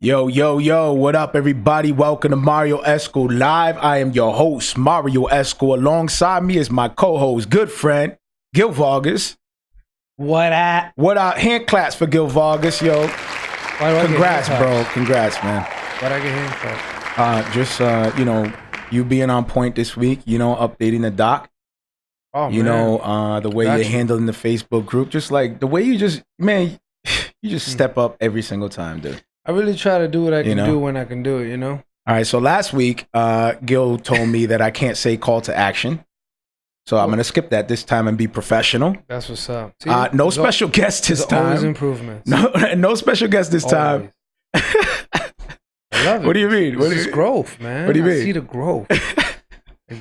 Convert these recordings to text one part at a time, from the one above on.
Yo, yo, yo, what up, everybody? Welcome to Marrio Esco Live. I am your host, Marrio Esco. Alongside me is my co-host, good friend, Gil Vargas. What up? What up? Hand claps for Gil Vargas, yo. Congrats, bro. Congrats, man. What I get hand Just, you being on point this week, updating the doc. Oh, The way you're handling the Facebook group, just like the way you just step up every single time, dude. I really try to do what I can do when I can do it, All right, so last week, Gil told me that I can't say call to action. So I'm going to skip that this time and be professional. That's what's up. See, no special guest this time. Always improvements. No special guest this time. I love it. What do you mean? It's growth, man. What do you mean? I see the growth.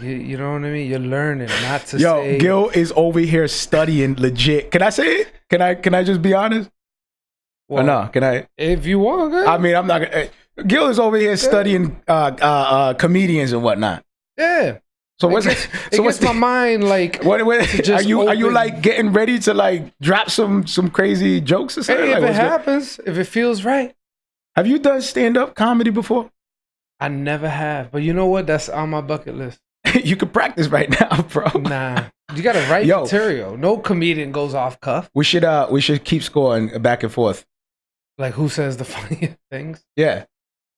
You know what I mean? You're learning not to say. Yo, Gil is over here studying legit. Can I say it? Can I just be honest? Well, or no, can I? If you want, good. I mean, I'm not gonna. Gil is over here studying comedians and whatnot. Yeah. So what's it gets my mind like? What are you like getting ready to like drop some crazy jokes or something? Hey, like, if it happens, if it feels right. Have you done stand-up comedy before? I never have, but you know what? That's on my bucket list. You could practice right now, bro. Nah, you got to write material. No comedian goes off cuff. We should keep scoring back and forth. Like who says the funniest things? Yeah.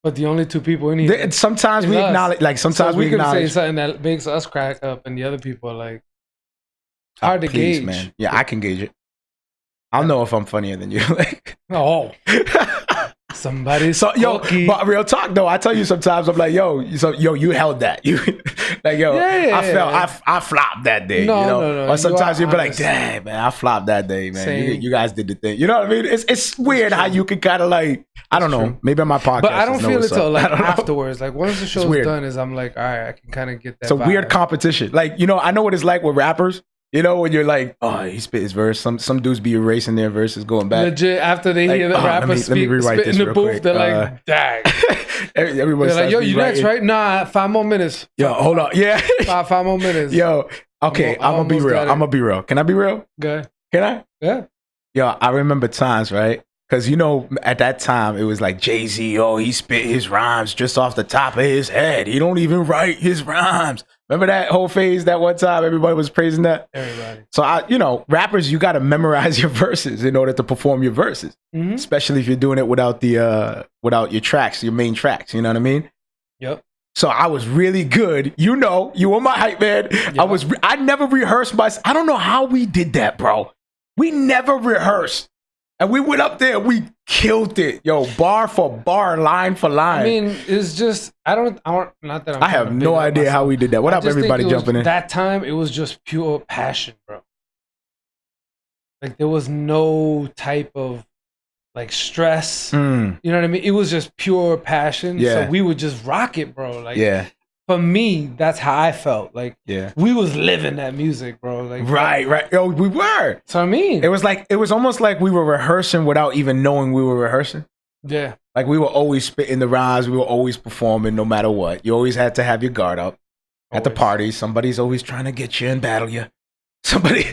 But the only two people in here. Sometimes we acknowledge, like sometimes we can acknowledge. say something that makes us crack up, and the other people are like, hard to gauge, man. Yeah, I can gauge it. I'll know if I'm funnier than you. Oh, somebody. So but real talk though, I tell you sometimes I'm like, yo, you held that. You like, yo, I flopped that day. No. Or sometimes you'll be like, dang, man, I flopped that day, man. You guys did the thing. You know what I mean? It's weird how you can kind of like, I don't know, maybe on my podcast. But I don't feel it till like afterwards. Like once the show's done, is I'm like, all right, I can kind of get that. It's a weird competition. Like, I know what it's like with rappers. When you're like, oh, he spit his verse. Some dudes be erasing their verses, going back. Legit, after they hear the rapper spit in the booth, they're like, dang. Everyone's like, yo, you next, right? Nah, 5 more minutes. Yo, hold on. Yeah. five more minutes. Yo, okay, I'm going to be real. I'm going to be real. Can I be real? Good. Can I? Yeah. Yo, I remember times, right? Because, at that time, it was like Jay-Z, he spit his rhymes just off the top of his head. He don't even write his rhymes. Remember that whole phase that one time everybody was praising that? Everybody. So, rappers, you got to memorize your verses in order to perform your verses, especially if you're doing it without your tracks, your main tracks. You know what I mean? Yep. So I was really good. You were my hype man. Yep. I never rehearsed I don't know how we did that, bro. We never rehearsed. And we went up there, we killed it. Yo, bar for bar, line for line. I mean, it's just, not that I have no idea how we did that. What up, everybody jumping in? That time, it was just pure passion, bro. Like, there was no type of, like, stress. You know what I mean? It was just pure passion. Yeah. So we would just rock it, bro. Like, yeah. For me, that's how I felt. Like, yeah, we was living that music, bro. Like, right. Yo, we were. So I mean, it was almost like we were rehearsing without even knowing we were rehearsing. Yeah. Like we were always spitting the rhymes. We were always performing, no matter what. You always had to have your guard up. At the parties, somebody's always trying to get you and battle you. Somebody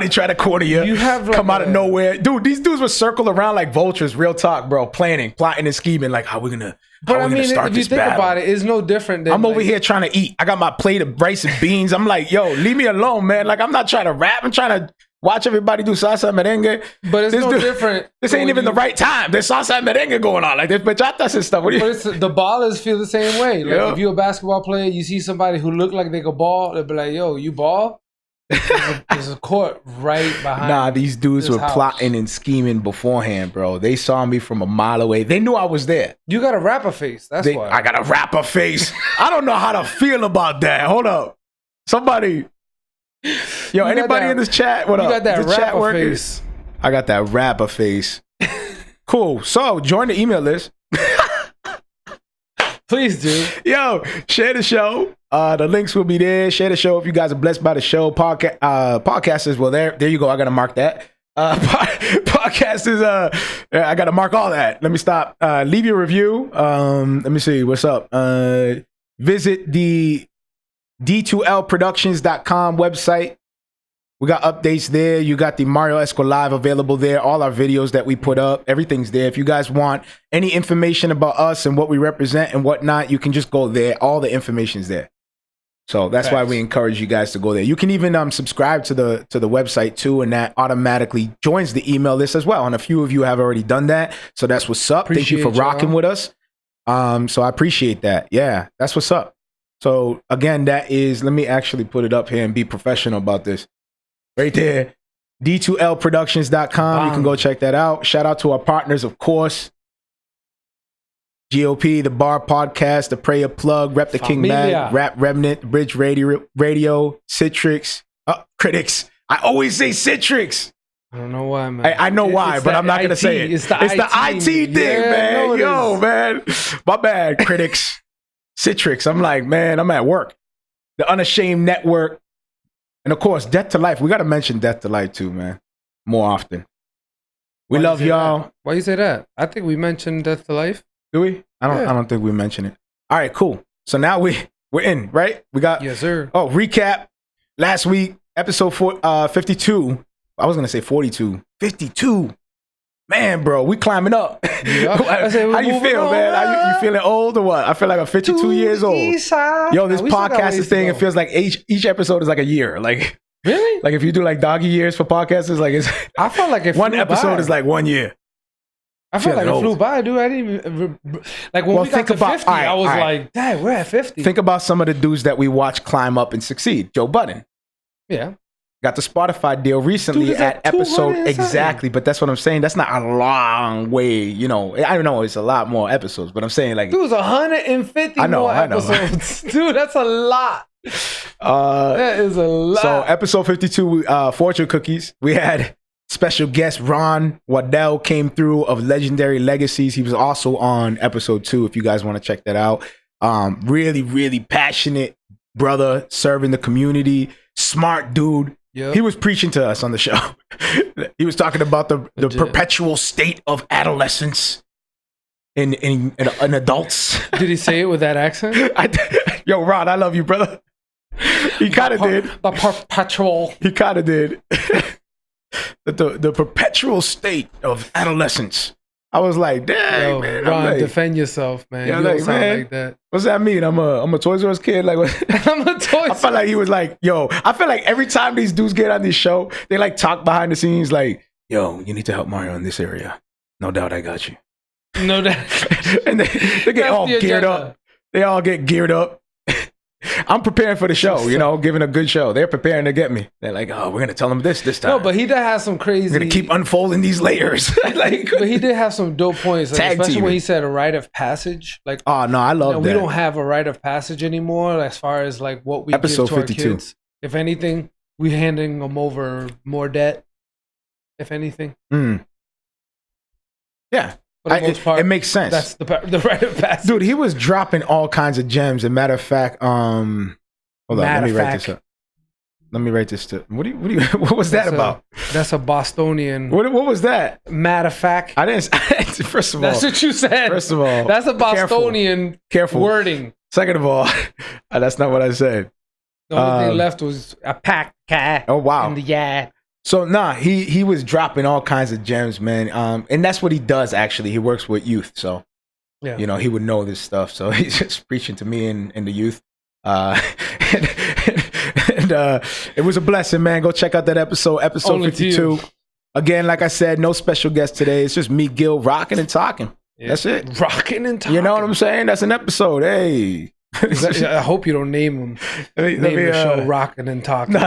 try to corner you. You have come out of nowhere, dude. These dudes would circle around like vultures. Real talk, bro. Planning, plotting, and scheming. Like how we gonna. But I mean, if you think about it, it's no different than I'm over here trying to eat. I got my plate of rice and beans. I'm like, yo, leave me alone, man. Like I'm not trying to rap. I'm trying to watch everybody do salsa merengue. But it's no different. This ain't even the right time. There's salsa and merengue going on. Like there's bachatas and stuff. What do you? But the ballers feel the same way. Like if you're a basketball player, you see somebody who look like they could ball. They'll be like, yo, you ball? There's a court right behind. Nah, these dudes were plotting and scheming beforehand, bro. They saw me from a mile away. They knew I was there. You got a rapper face. That's why. I got a rapper face. I don't know how to feel about that. Hold up. Somebody. Yo, anybody in this chat? What up? You got that rapper face. I got that rapper face. Cool. So, join the email list. Please do. Yo, share the show. The links will be there. Share the show if you guys are blessed by the show. Podcasters, well, there you go. I got to mark that. Podcasters, I got to mark all that. Let me stop. Leave your review. Let me see. What's up? Visit the D2LProductions.com website. We got updates there. You got the Marrio Esco Live available there. All our videos that we put up, everything's there. If you guys want any information about us and what we represent and whatnot, you can just go there. All the information's there. So that's why we encourage you guys to go there. You can even subscribe to the website too, and that automatically joins the email list as well. And a few of you have already done that. So that's what's up. Thank you for rocking with us. So I appreciate that. Yeah, that's what's up. So again, that is, let me actually put it up here and be professional about this. Right there, d2lproductions.com. You can go check that out. Shout out to our partners, of course. GOP, the Bar Podcast, the Prayer Plug, Rep the King Mag, Rap Remnant, Bridge Radio, Citrix, Critics. I always say Citrix. I don't know why, man. I know why, but I'm not going to say it. It's the IT thing, man. Yo, man. My bad, Critics. Citrix. I'm like, man, I'm at work. The Unashamed Network. And of course, Death to Life. We got to mention Death to Life too, man. More often. We love y'all. Why you say that? I think we mentioned Death to Life. Do we? I don't think we mentioned it. All right, cool. So now we're in, right? We got yes, sir. Oh, recap. Last week, episode 52. I was gonna say 42. 52. Man, bro, we climbing up. Yeah. How you feel, man? You feeling old or what? I feel like I'm 52 years old. Yo, this podcasting thing, it feels like each episode is like a year. Like, really? Like if you do like doggy years for podcasters, like it's I felt like it one episode is like 1 year. I felt like it flew by, dude. I didn't even like when we got to 50. I was like, "Dang, we're at 50." Think about some of the dudes that we watch climb up and succeed. Joe Budden, yeah, got the Spotify deal recently at episode exactly. But that's what I'm saying. That's not a long way, you know. I don't know. It's a lot more episodes, but I'm saying like, dude, it's 150 more episodes, dude. That's a lot. That is a lot. So episode 52, fortune cookies. We had special guest Ron Waddell came through of Legendary Legacies. He was also on episode 2 if you guys want to check that out. Really, really passionate brother, serving the community, smart dude. Yep. He was preaching to us on the show. He was talking about the perpetual state of adolescence in adults. Did he say it with that accent? Yo, Ron, I love you, brother. He kind of did. The perpetual. He kind of did. The perpetual state of adolescence. I was like, dang, man. Ron, like, defend yourself, man. Yeah, you don't sound like that. What's that mean? I'm a Toys R Us kid? Like, what? I'm a Toys R Us. I felt like he was like, yo, I feel like every time these dudes get on this show, they like talk behind the scenes like, yo, you need to help Mario in this area. No doubt I got you. No doubt. And they get all geared up. They all get geared up. I'm preparing for the show, you know, giving a good show. They're preparing to get me. They're like, oh, we're going to tell them this time. No, but he did have some crazy... We're going to keep unfolding these layers. Like, but he did have some dope points, like, especially when he said a rite of passage. Like, oh, no, I love that. We don't have a rite of passage anymore as far as like what we episode give to 52. Our kids. If anything, we're handing them over more debt, if anything. Yeah. For the most part, it makes sense. That's the rite of passage. Dude, he was dropping all kinds of gems. As a matter of fact, hold on, let me write this up. Let me write this to. What was that about? That's a Bostonian. What was that? Matter of fact. I didn't. First of all, that's what you said. First of all, that's a Bostonian wording. Second of all, that's not what I said. The only thing left was a pack cat. Oh wow! In the yard. So he was dropping all kinds of gems, man. And that's what he does actually. He works with youth, so yeah, you know, he would know this stuff. So he's just preaching to me and the youth. And it was a blessing, man. Go check out that episode 52. Again, like I said, no special guest today. It's just me, Gil, rocking and talking. Yeah. That's it. Rocking and talking. You know what I'm saying? That's an episode. Hey. I hope you don't name him. Name the show Rocking and Talking.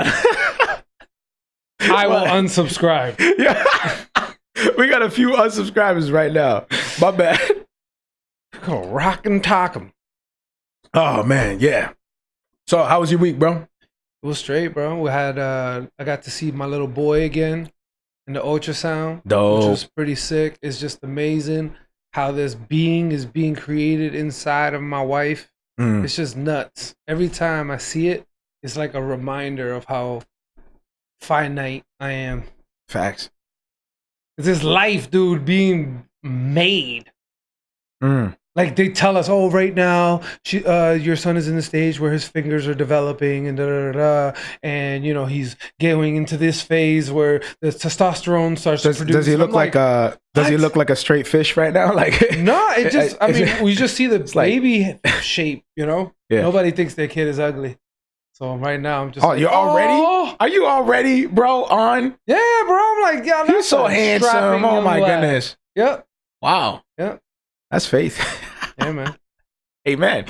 I will unsubscribe. Yeah. We got a few unsubscribers right now. My bad. Go rock and talk 'em. Oh man, yeah. So how was your week, bro? It was straight, bro. We had I got to see my little boy again in the ultrasound. Dope. Which was pretty sick. It's just amazing how this being is being created inside of my wife. It's just nuts. Every time I see it, it's like a reminder of how finite I am. Facts. It's this life, dude, being made. Like Like they tell us, oh, right now, your son is in the stage where his fingers are developing and and you know he's going into this phase where the testosterone starts to produce. Does he look like a? Does he look like a straight fish right now? Like no, it just. I mean, we just see the baby shape. You know, nobody thinks their kid is ugly. So right now I'm just. Oh, you're already? Are you already, bro? On? Yeah, bro. I'm like, yeah, you're so handsome. Oh my goodness. Yep. Wow. Yep. That's faith. Yeah, man. Amen.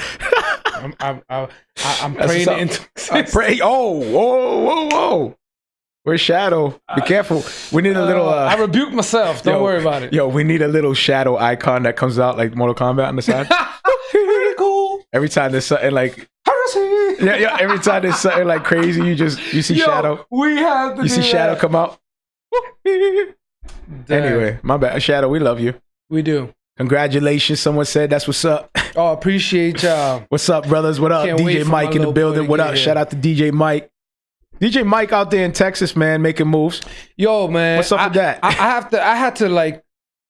I'm praying into I pray. Oh, whoa. Where's Shadow? Be careful. We need a little. I rebuke myself. Don't worry about it. Yo, we need a little shadow icon that comes out like Mortal Kombat on the side. Pretty cool. Every time there's something like. Yeah. Every time there's something like crazy, you see Shadow. We have to. You see Shadow come out. Anyway, my bad, Shadow. We love you. We do. Congratulations. Someone said that's what's up. Oh, appreciate y'all. What's up, brothers? What up? DJ Mike in the building. What up? Shout out to DJ Mike. DJ Mike out there in Texas, man, making moves. Yo, man. What's up with that? I had to like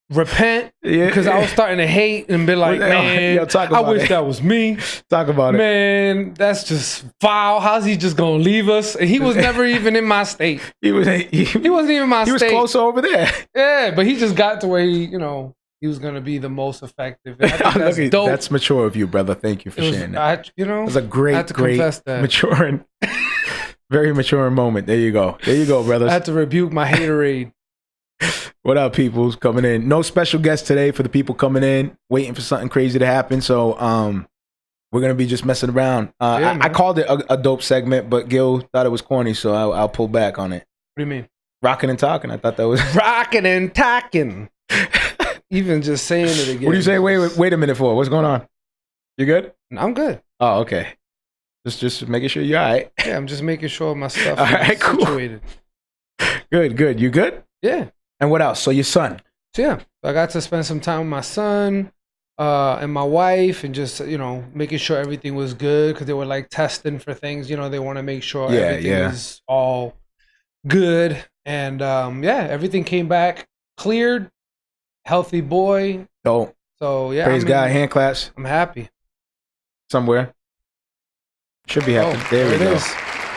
repent because I was starting to hate and be like, man, I wish that was me. Talk about it. Man, that's just foul. How's he just gonna leave us? And he was never even in my state. He wasn't even in my state. He was closer over there. Yeah, but he just got to where he was going to be the most effective. And I think that's dope. That's mature of you, brother. Thank you for sharing that. It was a great maturing, very maturing moment. There you go, brothers. I had to rebuke my haterade. What up, people's coming in? No special guest today for the people coming in, waiting for something crazy to happen. So, we're gonna be just messing around. I called it a dope segment, but Gil thought it was corny, so I'll pull back on it. What do you mean? Rocking and talking. I thought that was rocking and talking. Even just saying it again. What do you say? Wait a minute for? What's going on? You good? I'm good. Oh, okay. Just making sure you're all right. Yeah, I'm just making sure my stuff is situated. Cool. Good. You good? Yeah. And what else? So your son? So yeah, I got to spend some time with my son and my wife, and just making sure everything was good because they were like testing for things. They want to make sure everything is all good, and everything came back cleared. Healthy boy. Dope. So yeah. Praise God. Hand claps. I'm happy. Somewhere. Should be happy. There we go.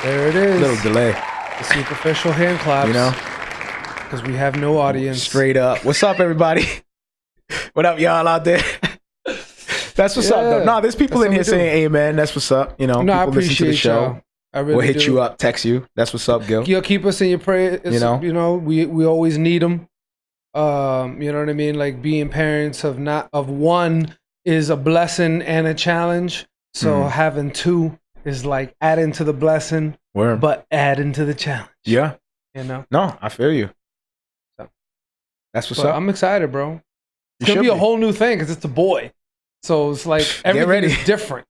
There it is. Little delay. The superficial hand claps. Because we have no audience. Straight up. What's up, everybody? What up, y'all out there? That's what's up, though. No, there's people in here saying amen. That's what's up. No, people I appreciate listen to the show. Y'all. I really we'll hit you up, text you. That's what's up, Gil. You'll keep us in your prayers. We always need them. You know what I mean? Like being parents of one is a blessing and a challenge. So having two is like adding to the blessing, but adding to the challenge. Yeah. No, I feel you. So, that's what's up. I'm excited, bro. It's going to be a whole new thing because it's a boy. So it's like everything is different.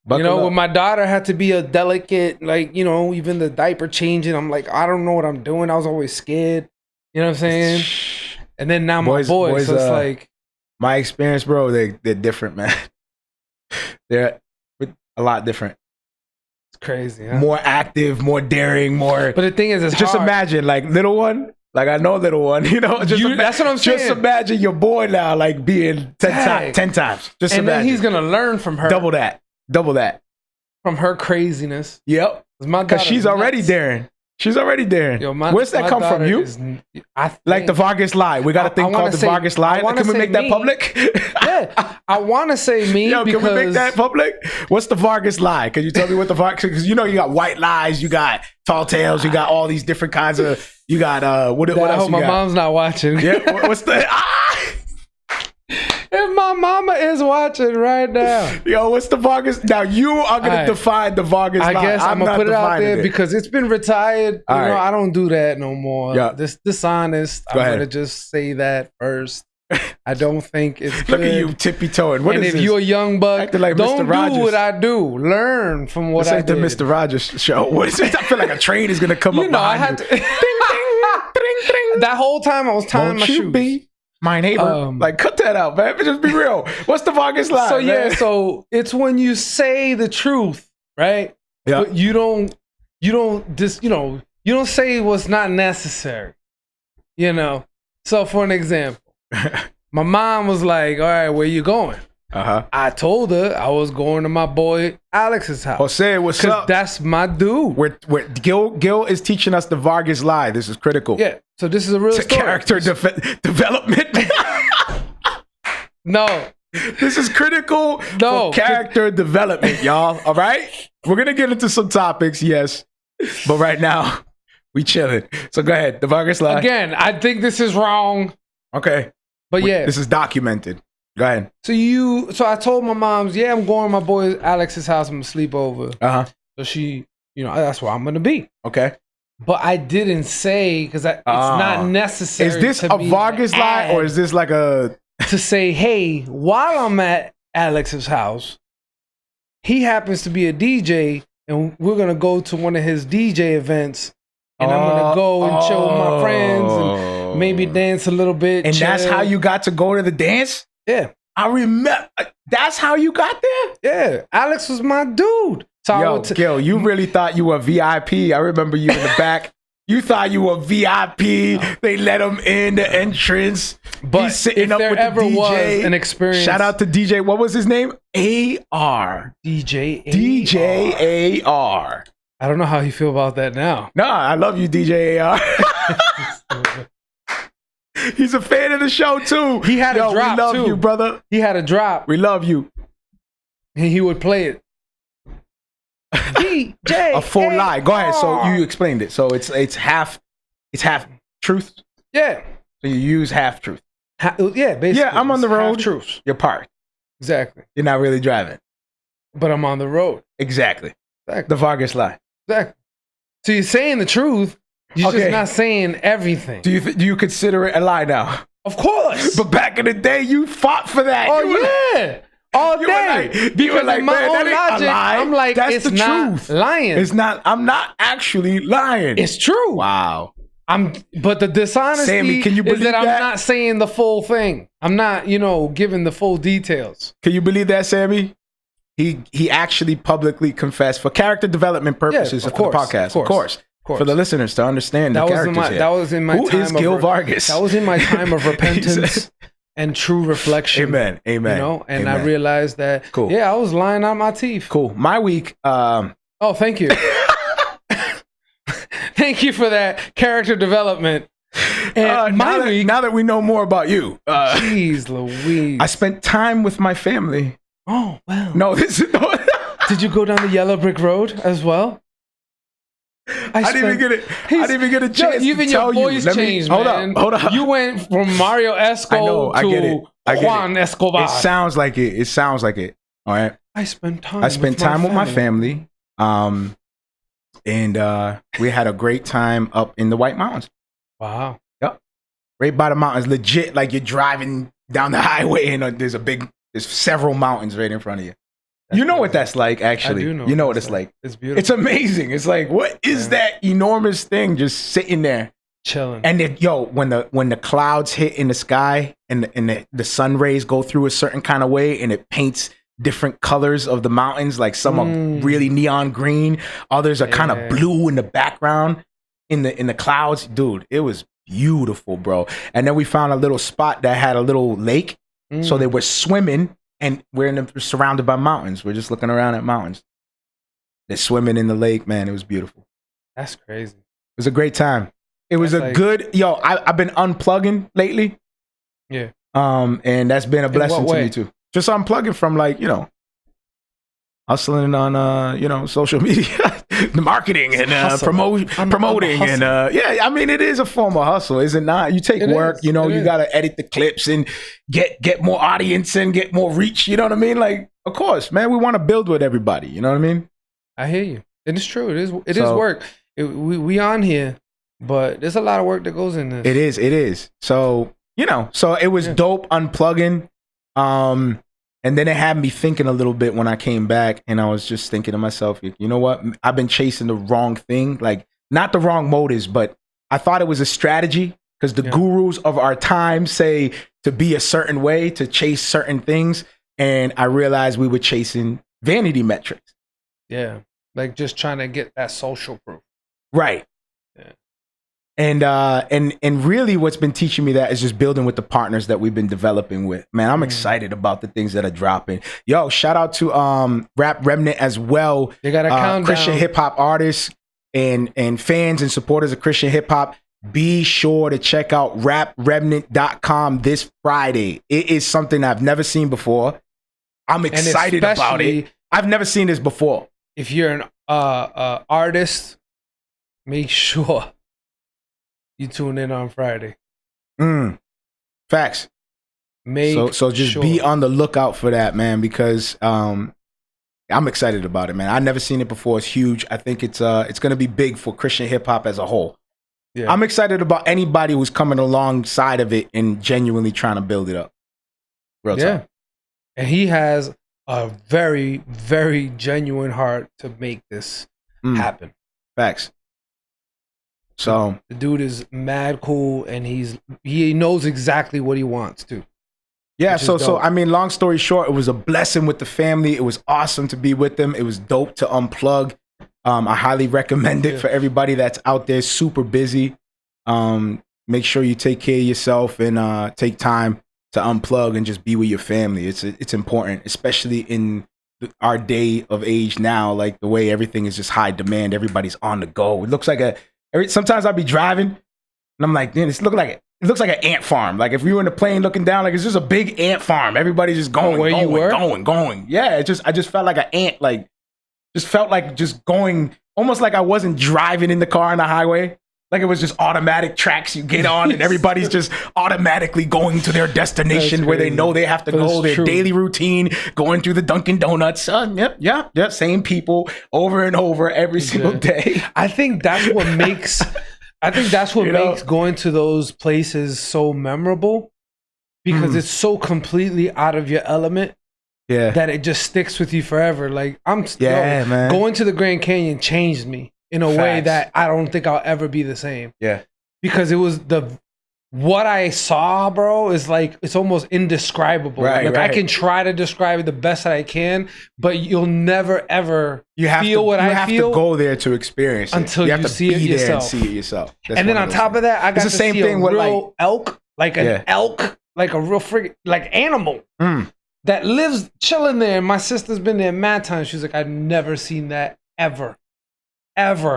When my daughter had to be a delicate, like, even the diaper changing, I'm like, I don't know what I'm doing. I was always scared. You know what I'm saying? And then now my boys, so it's like my experience, bro. They're different, man. They're a lot different. It's crazy. Huh? More active, more daring, more. But the thing is, it's just hard. Imagine, like little one. Like I know little one. That's what I'm saying. Just imagine your boy now, like being 10 times. Just and imagine. Then he's gonna learn from her. Double that. From her craziness. Yep. Because she's already daring. She's already there. Where's that come from? You? Like the Vargas lie. We got a thing called the Vargas lie. Can we make that public? Yeah. I want to say me. Yo, can we make that public? What's the Vargas lie? Can you tell me what the Vargas... Because you got white lies, you got tall tales, you got all these different kinds of... You got... What else I hope you my got? mom's not watching. Yeah, what's the... If my mama is watching right now. Yo, what's the Vargas? Now you are going to define the Vargas lie. I guess I'm going to put it out there because it's been retired. I don't do that no more. Yeah. This dishonest. I'm going to just say that first. I don't think it's good. Look at you tippy-toeing. What and is if you're a young buck, like don't do what I do. Learn from what I did. This ain't the Mr. Rogers show. What is it? I feel like a train is going to come up behind I had to... ding, ding, ding. That whole time I was tying my shoes. Be my neighbor? Like, cut that out, man. Just be real. What's the Vargas lie? So, man? So it's when you say the truth, right? Yeah. But you don't say what's not necessary. So for an example, My mom was like, all right, where you going? Uh-huh. I told her I was going to my boy Alex's house. Jose, what's up? That's my dude. Gil is teaching us the Vargas lie. This is critical. Yeah. So this is a real story. Character development. No. This is critical for character development, y'all. All right? We're going to get into some topics, yes. But right now, we chilling. So go ahead. The Vargas lie. Again, I think this is wrong. Okay. But yeah. This is documented. Go ahead. So I told my moms, yeah, I'm going to my boy Alex's house. I'm going to sleep over. Uh-huh. So she, that's where I'm going to be. Okay. But I didn't say, because it's not necessary. Is this a Vargas lie or is this like a... to say, hey, while I'm at Alex's house, he happens to be a DJ and we're going to go to one of his DJ events and I'm going to go and chill with my friends and maybe dance a little bit. And chill. That's how you got to go to the dance? Yeah. I remember. That's how you got there? Yeah. Alex was my dude. So Gil, you really thought you were VIP. I remember you in the back. You thought you were VIP. They let him in the entrance. But he's sitting up with the DJ. Was an experience. Shout out to DJ. What was his name? AR. DJ AR. I don't know how you feel about that now. Nah, I love you, DJ AR. He's a fan of the show too. He had a drop we love too. You, brother. He had a drop. We love you. And he would play it. DJ a full lie. Go ahead. So you explained it. So it's half truth. Yeah. So you use half truth. Yeah, basically. Yeah, I'm on the road. Half truth. You're parked. Exactly. You're not really driving. But I'm on the road. Exactly. The Vargas lie. Exactly. So you're saying the truth. You're just not saying everything. Do you consider it a lie now? Of course. But back in the day, you fought for that. Oh yeah. All day. Because in my own logic, I'm like, that's it's the not truth. Lying. It's not. I'm not actually lying. It's true. Wow. But the dishonesty Sammy, can you is believe that I'm not saying the full thing. I'm not, giving the full details. Can you believe that, Sammy? He actually publicly confessed for character development purposes for the podcast. Of course. For the listeners to understand the characters here. That was in my Who time is Gil Vargas? That was in my time of repentance and true reflection. Amen. Amen. And Amen. I realized that, I was lying out my teeth. Cool. My week. Thank you. Thank you for that character development. And now that we know more about you. Jeez Louise. I spent time with my family. Oh, wow. No, this is... Did you go down the yellow brick road as well? I didn't even get a chance even to your tell voice you. changed, man. Hold up. You went from Marrio Esco to Juan Escobar. It sounds like it. All right. I spent time with my family. And we had a great time up in the White Mountains. Wow. Yep. Right by the mountains. Legit, like you're driving down the highway and there's several mountains right in front of you. You know what that's like, actually. I do know. You know what it's like. It's beautiful. It's amazing. It's like, what is that enormous thing just sitting there? Chilling. And then, when the clouds hit in the sky and the sun rays go through a certain kind of way and it paints different colors of the mountains, like some are really neon green, others are kind of blue in the background in the clouds. Dude, it was beautiful, bro. And then we found a little spot that had a little lake. So they were swimming. And we're surrounded by mountains. We're just looking around at mountains. They're swimming in the lake, man. It was beautiful. That's crazy. It was a great time. It was good. I've been unplugging lately. Yeah. And that's been a blessing to me too. Just unplugging from hustling on social media, the marketing and promoting and I mean it is a form of hustle, is it not? You take work, you gotta edit the clips and get more audience and get more reach. You know what I mean? Like, of course, man, we want to build with everybody. You know what I mean? I hear you. It is true. It is work. We on here, but there's a lot of work that goes in this. It is. So it was dope unplugging. And then it had me thinking a little bit when I came back, and I was just thinking to myself, you know what? I've been chasing the wrong thing, like not the wrong motives, but I thought it was a strategy because the gurus of our time say to be a certain way, to chase certain things. And I realized we were chasing vanity metrics. Yeah. Like just trying to get that social proof. Right. Yeah. And really what's been teaching me that is just building with the partners that we've been developing with. Man, I'm excited about the things that are dropping. Yo, shout out to Rap Remnant as well. They got a countdown. Christian hip hop artists and fans and supporters of Christian hip hop. Be sure to check out rapremnant.com this Friday. It is something I've never seen before. I'm excited about it. I've nenever seen this before. If you're an artist, make sure you tune in on Friday. Facts. So just be on the lookout for that, man, because I'm excited about it, man. I've never seen it before. It's huge. I think it's going to be big for Christian hip hop as a whole. Yeah. I'm excited about anybody who's coming alongside of it and genuinely trying to build it up. Real talk. And he has a very, very genuine heart to make this happen. Facts. So the dude is mad cool, and he knows exactly what he wants to. Yeah, so I mean, long story short, it was a blessing with the family. It was awesome to be with them. It was dope to unplug. I highly recommend it for everybody that's out there super busy. Make sure you take care of yourself and take time to unplug and just be with your family. It's important, especially in our day of age now. Like the way everything is just high demand, everybody's on the go. It looks like sometimes I'll be driving and I'm like, man, it looks like an ant farm. Like if we were in a plane looking down, like it's just a big ant farm. Everybody's just going, going. Yeah, I just felt like an ant, like just felt like just going, almost like I wasn't driving in the car on the highway. Like it was just automatic tracks you get on and everybody's just automatically going to their destination where they know they have to go, their daily routine, going through the Dunkin' Donuts. Yep. Same people over and over every single day. I think that's what makes makes going to those places so memorable, because it's so completely out of your element. Yeah, that it just sticks with you forever. Like man, going to the Grand Canyon changed me in a way that I don't think I'll ever be the same. Yeah, because it was what I saw, bro, is like it's almost indescribable. Right. I can try to describe it the best that I can, but you'll never ever feel what I feel. You have to go there to experience it until you see it yourself. And see it yourself. And then on top of that, I got to see a real elk, like an elk, like a real freaking like animal. That lives chilling there. My sister's been there mad times. She's like, I've never seen that ever.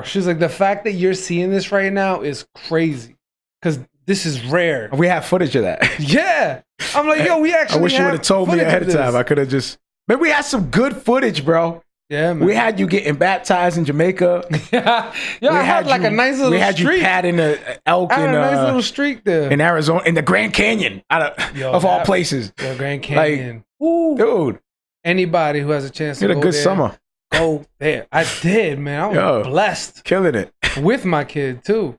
She's like, the fact that you're seeing this right now is crazy, because this is rare. We have footage of that. Yeah. I'm like, yo, we actually I wish you would have told me ahead of time. I could have just... Man, we had some good footage, bro. Yeah, man. We had you getting baptized in Jamaica. Yeah, I had like a nice little streak. We had you patting an elk in a nice little streak there. In Arizona, in the Grand Canyon, of all places. The Grand Canyon. Like, dude. Anybody who has a chance to go there. You had a good summer. Go there. I did, man. I was blessed. Killing it. With my kid, too.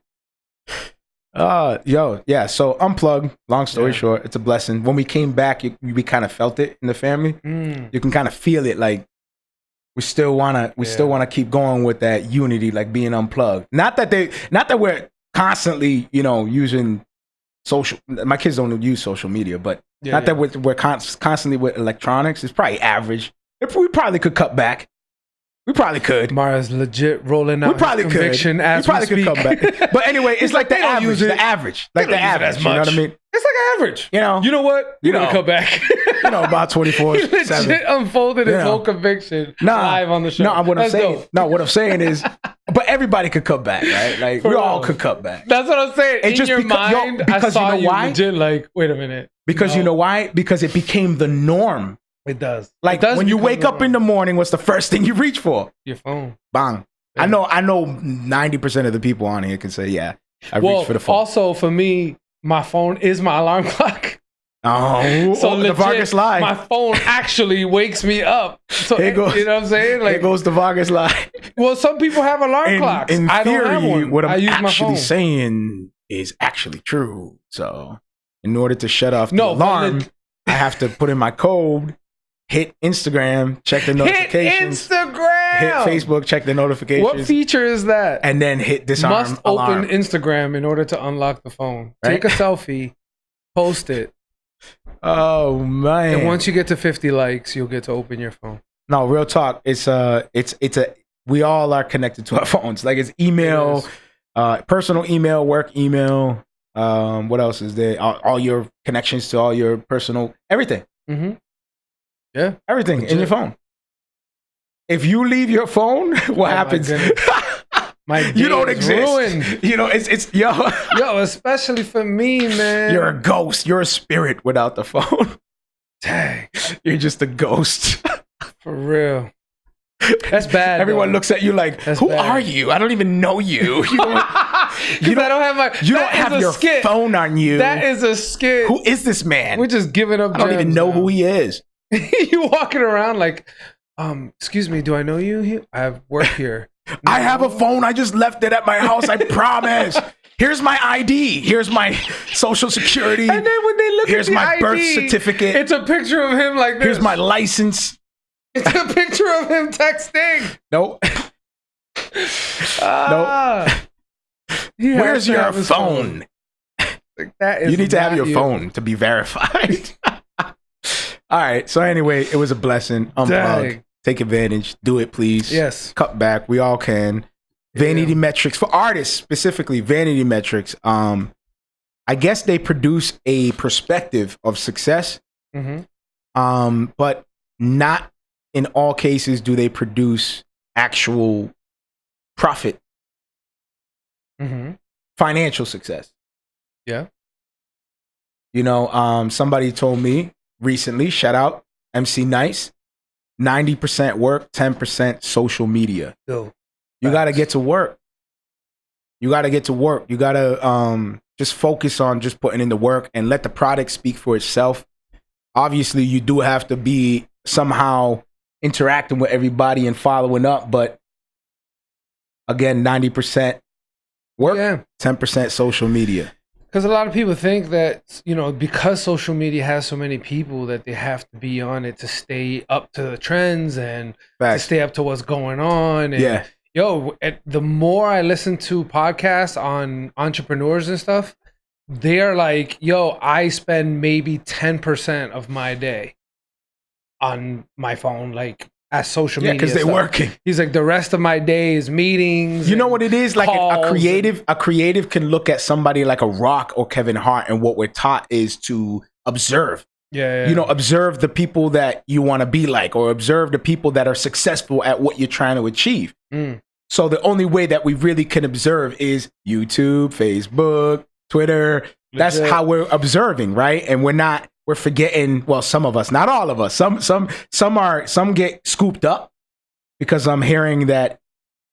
So unplug, long story short, it's a blessing. When we came back, we kind of felt it in the family. You can kind of feel it, like we still want to keep going with that unity, like being unplugged. Not that we're constantly, using social, my kids don't use social media, but that we're constantly with electronics. It's probably average. We probably could cut back. We probably could. Mario's legit rolling out his conviction as we speak. Could come back. But anyway, it's like the average. Like the average. You know what I mean? It's like average. You know what? You're going to come back. About 24/7. He legit unfolded his whole conviction live on the show. What I'm saying is, but everybody could come back, right? Like, we all could come back. That's what I'm saying. In your mind, I saw you legit like, wait a minute. Because you know why? Because it became the norm. It does. Like when you wake up in the morning, what's the first thing you reach for? Your phone. Bang. Yeah. I know 90% of the people on here can say, I reach for the phone. Also, for me, my phone is my alarm clock. Oh, so legit, the Vargas lie. My phone actually wakes me up. So you know what I'm saying? Like, here goes the Vargas lie. Well, some people have alarm clocks. In I theory, don't have one. What I'm actually saying is actually true. So in order to shut off the alarm, I have to put in my code. Hit Instagram, check the notifications. Hit Instagram. Hit Facebook, check the notifications. What feature is that? And then hit disarm Must alarm. Open Instagram in order to unlock the phone. Right? Take a selfie, post it. Oh man! And once you get to 50 likes, you'll get to open your phone. No, real talk. We all are connected to our phones. Like it's email, Personal email, work email. What else is there? All your connections to all your personal everything. Mm-hmm. Yeah, everything in your phone. If you leave your phone, what happens? You don't exist. Ruined. You know, it's yo, especially for me, man. You're a ghost. You're a spirit without the phone. Dang, you're just a ghost. For real. That's bad. Everyone looks at you like, who are you? I don't even know you. You don't have your phone on you. That is a skit. Who is this man? We're just giving up. I don't even know who he is. You walking around like, excuse me, do I know you? I have work here. No. I have a phone. I just left it at my house. I promise. Here's my ID. Here's my social security. And then when they look here's at the my ID, birth certificate. It's a picture of him like this. Here's my license. It's a picture of him texting. Nope. Nope. Where's your phone? Like, that is you need to have your phone to be verified. All right. So anyway, it was a blessing. Unplug. Dang. Take advantage. Do it, please. Yes. Cut back. We all can. Vanity metrics for artists, specifically vanity metrics. I guess they produce a perspective of success. Mm-hmm. But not in all cases do they produce actual profit. Mm-hmm. Financial success. Yeah. You know, somebody told me recently, shout out MC Nice, 90% work, 10% social media. Yo, you got to get to work. You got to get to work. You got to just focus on just putting in the work and let the product speak for itself. Obviously, you do have to be somehow interacting with everybody and following up. But again, 90% work, 10% social media. Because a lot of people think that, you know, because social media has so many people that they have to be on it to stay up to the trends and to stay up to what's going on. And the more I listen to podcasts on entrepreneurs and stuff, they're like, yo, I spend maybe 10% of my day on my phone, like as social media. Because they're working. He's like, the rest of my day is meetings. You know what it is? Like a creative can look at somebody like a Rock or Kevin Hart, and what we're taught is to observe. Yeah. You know, observe the people that you want to be like, or observe the people that are successful at what you're trying to achieve. So the only way that we really can observe is YouTube, Facebook, Twitter. That's how we're observing, right? And we're forgetting, well, some of us, not all of us. Some get scooped up, because I'm hearing that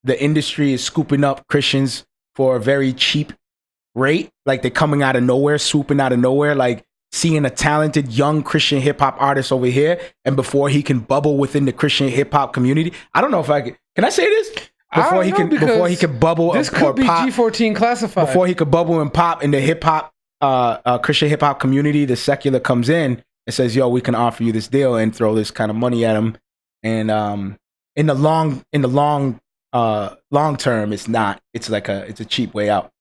the industry is scooping up Christians for a very cheap rate. Like they're coming out of nowhere, swooping out of nowhere, like seeing a talented young Christian hip hop artist over here, and before he can bubble within the Christian hip hop community. I don't know if can I say this? Before he can bubble, this could be pop, G14 classified. Before he could bubble and pop in the hip hop, Christian hip hop community, the secular comes in and says, "Yo, we can offer you this deal," and throw this kind of money at him. And in the long term, it's not. It's like it's a cheap way out.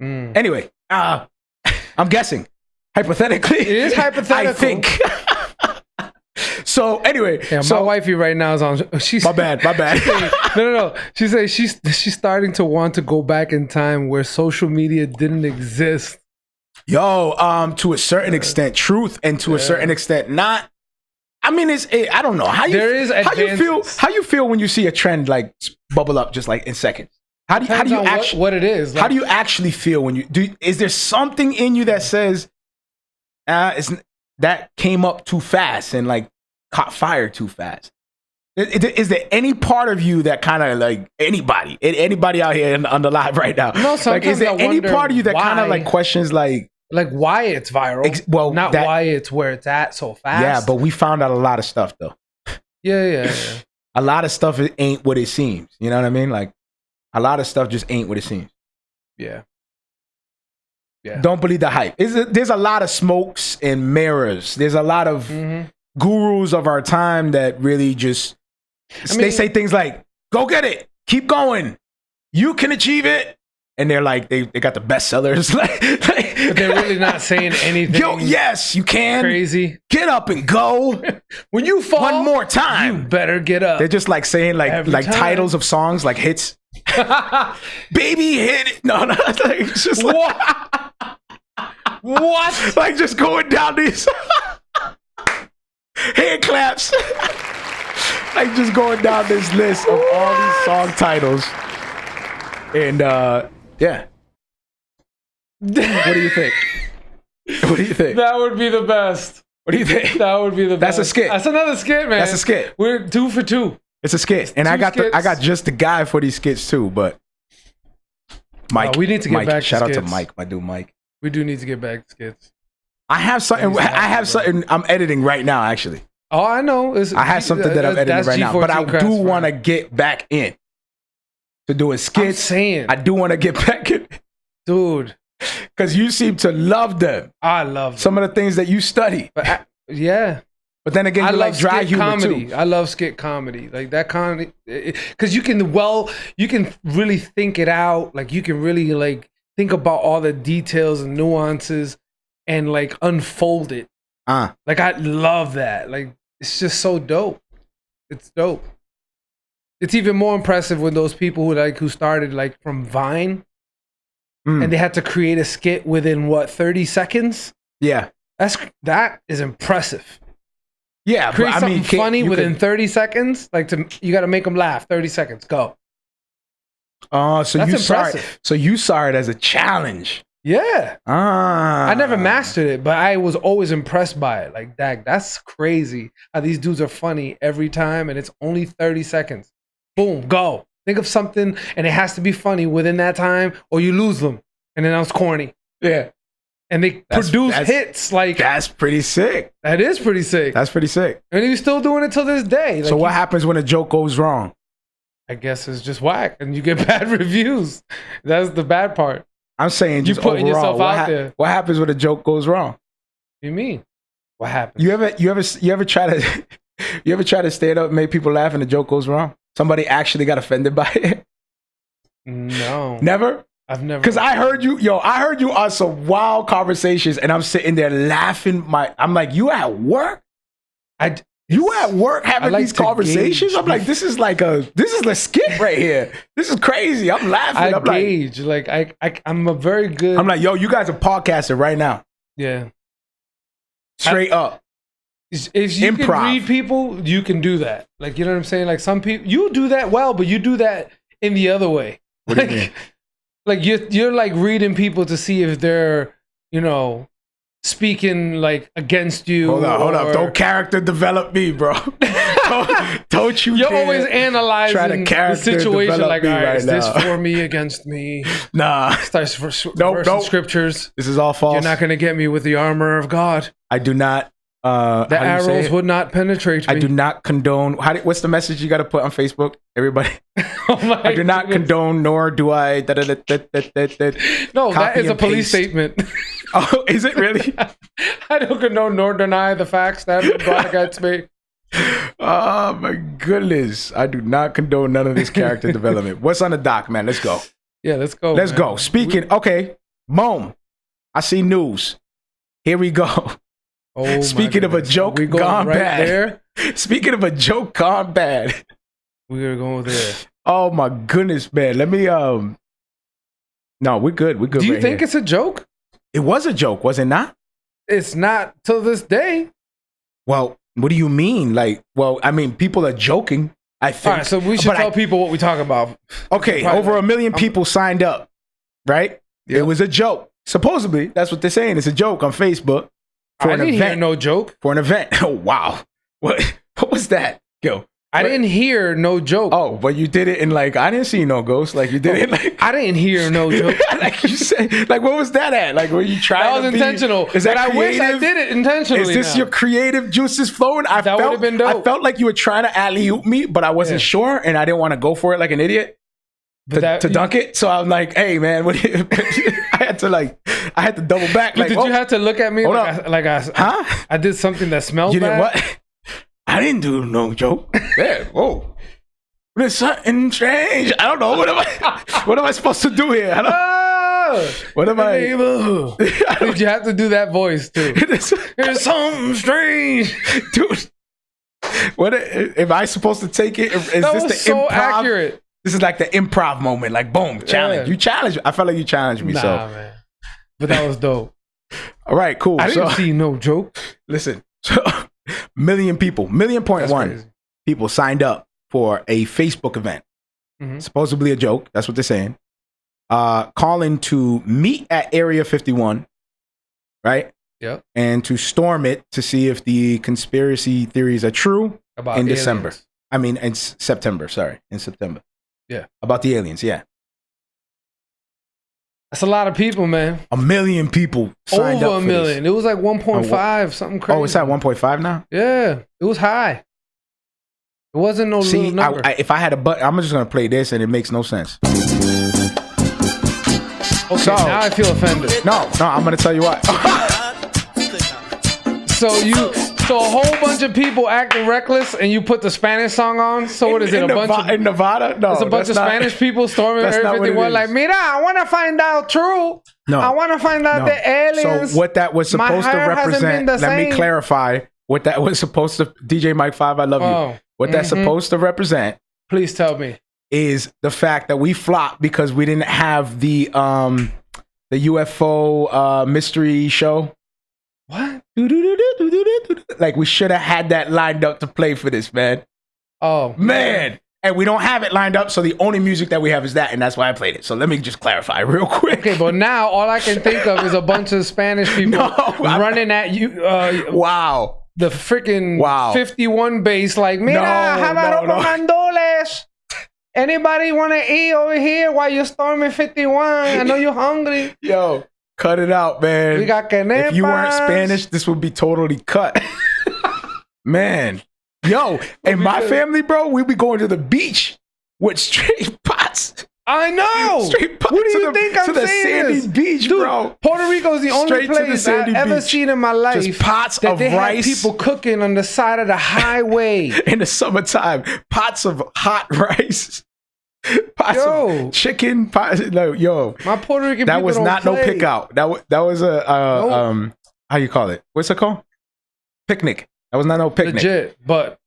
Anyway, I'm guessing hypothetically. It is hypothetical. I think. So anyway, my wifey right now is on. She's my bad. No. She says she's starting to want to go back in time where social media didn't exist. Yo, to a certain extent, truth, and to a certain extent, not. I mean, I don't know how you feel when you see a trend like bubble up just like in seconds. How do you actually what it is? Like, how do you actually feel when you do? Is there something in you that says, that came up too fast and like caught fire too fast? Is there any part of you that kind of like anybody out here on the live right now? No, sometimes like, is there any part of you that kind of like questions like why it's viral? Why it's where it's at so fast. Yeah, but we found out a lot of stuff though. Yeah. A lot of stuff ain't what it seems. You know what I mean? Like a lot of stuff just ain't what it seems. Yeah. Don't believe the hype. There's a lot of smokes and mirrors. There's a lot of gurus of our time that really just they say things like, "Go get it, keep going, you can achieve it," and they're like they got the bestsellers. But they're really not saying anything. Yo, yes, you can. Crazy. Get up and go. When you fall one more time, you better get up. They're just like saying like titles of songs, like hits. Baby hit it. No, like, it's just like, what? Like just going down these hand claps. Like just going down this list of all these song titles. And yeah. What do you think? What do you think? That would be the best. What do you think? That would be the best. That's a skit. That's another skit, man. That's a skit. We're 2 for 2. It's a skit. And I got just the guy for these skits too, but Mike. We need to get back to shout skits. out to Mike, my dude Mike. We do need to get back to skits. I have something I'm editing right now, actually. Oh, I know. I have something that I'm editing right now. But I do want to get back in to doing skits. I do want to get back in. Dude. Because you seem to love them. I love them. Some of the things that you study. But yeah. But then again, you like dry humor comedy. too. I love skit comedy. Like that comedy. Because you can really think it out. Like you can really like think about all the details and nuances and like unfold it. Like I love that. Like it's just so dope. It's dope. It's even more impressive when those people who started like from Vine and they had to create a skit within 30 seconds? Yeah. That is impressive. Yeah, create something funny within 30 seconds. Like you got to make them laugh. 30 seconds, go. So you saw it as a challenge. Yeah. I never mastered it, but I was always impressed by it. Like, that's crazy how these dudes are funny every time, and it's only 30 seconds. Boom, go. Think of something, and it has to be funny within that time, or you lose them, and then that was corny. Yeah. And they produce hits like that's pretty sick. That is pretty sick. That's pretty sick. And he's still doing it till this day. Like, so what happens when a joke goes wrong? I guess it's just whack, and you get bad reviews. That's the bad part. I'm saying just you putting overall, yourself out there. What happens when a joke goes wrong? What do you mean? What happens? You ever try to stand up and make people laugh and the joke goes wrong? Somebody actually got offended by it? No. Never? I've never. Because I heard you on some wild conversations and I'm sitting there laughing. I'm like, you at work? You at work having these conversations? I'm like, this is a skit right here. This is crazy. I'm laughing. I'm gauge. Like I'm a very good. I'm like, yo, you guys are podcasting right now. Yeah. Straight up. If you can read people, you can do that. Like, you know what I'm saying? Like some people, you do that well, but you do that in the other way. What do you mean? Like you're like reading people to see if they're, speaking like against you. Hold up. Don't character develop me, bro. don't you You're always analyzing the situation like, all right, is this for me, against me? Nah. Starts nope. Scriptures. This is all false. You're not going to get me with the armor of God. I do not. The arrows would not penetrate me. I do not condone. What's the message you got to put on Facebook, everybody? I do not condone, nor do I. No, that is a police statement. Oh, is it really? I don't condone nor deny the facts that have been brought against me. Oh my goodness! I do not condone none of this character development. What's on the dock, man? Let's go. Yeah, let's go. Let's go. Speaking. Okay, Mom, I see news. Here we go. Oh, speaking of a joke gone bad. There? Speaking of a joke gone bad. We're going there. Oh my goodness, man. Let me No, we're good. We're good. Do you think it's a joke? It was a joke, was it not? It's not till this day. Well, what do you mean? I mean, people are joking, I think. All right, so we should tell people what we talk about. Okay, over 1 million people signed up, right? Yep. It was a joke. Supposedly, that's what they're saying. It's a joke on Facebook. I didn't hear no joke. For an event. Oh, wow. What was that? Yo. I didn't hear no joke. Oh, but you did it in I didn't see no ghost. Like you did it I didn't hear no joke. Like you said, what was that at? Like were you trying to That was intentional. Is that I wish I did it intentionally. Is this your creative juices flowing? That would have been dope. I felt like you were trying to alley-oop me, but I wasn't sure and I didn't want to go for it like an idiot. To dunk it. So I'm like, hey man, I had to double back. Did you have to look at me I did something that smelled bad? You did what? I didn't do no joke. Yeah, whoa. There's something strange. I don't know. What am I supposed to do here? What am I? Did you have to do that voice too? There's something strange, dude. What am I supposed to take it? Is that this was the so improv? Accurate. This is like the improv moment. Like, boom, challenge. You challenge. I felt like you challenged me. Nah, man. But that was dope. All right, cool. I didn't see no joke. Listen, so million people, 1,000,000 people signed up for a Facebook event. Supposedly a joke. That's what they're saying. Calling to meet at Area 51, right? Yep. And to storm it to see if the conspiracy theories are true about in aliens. December. I mean, in September. Sorry, in September. Yeah. About the aliens. Yeah. That's a lot of people, man. 1,000,000 people signed over up a million. It was like 1.5, something crazy. Oh, it's at 1.5 now? Yeah, it was high. It wasn't no little number. If I had a button, I'm just gonna play this, and it makes no sense. Okay, so, now I feel offended. No, I'm gonna tell you what. So a whole bunch of people acting reckless, and you put the Spanish song on. So what is it? In Nevada? No, it's a bunch of Spanish people storming Area 51. Like, mira, I want to find out true. No, I want to find out the aliens. So what that was supposed to represent? Let me clarify what that was supposed to. DJ Mike 5, I love you. What that's supposed to represent? Please tell me. Is the fact that we flopped because we didn't have the UFO mystery show. What? Like, we should have had that lined up to play for this, man. Oh, man. And we don't have it lined up, so the only music that we have is that, and that's why I played it. So let me just clarify real quick. Okay, but now all I can think of is a bunch of Spanish people running at you. Wow. The freaking 51 bass, like, mira, mandoles. Anybody want to eat over here while you're storming 51? I know you're hungry. Yo. Cut it out, man. We got canepas. If you weren't Spanish, this would be totally cut. Man. Yo, in my family, bro, we be going to the beach with straight pots. I know. Straight pots. What do you think I'm to the saying? sandy beach, dude, bro. Puerto Rico is the only place I've ever seen in my life just pots that of they rice. have people cooking on the side of the highway. In the summertime, pots of hot rice. Pots of chicken, pots, no, yo. My Puerto Rican that people was don't not play. No pick out. That was a how you call it? What's it called? Picnic. That was not no picnic. Legit, but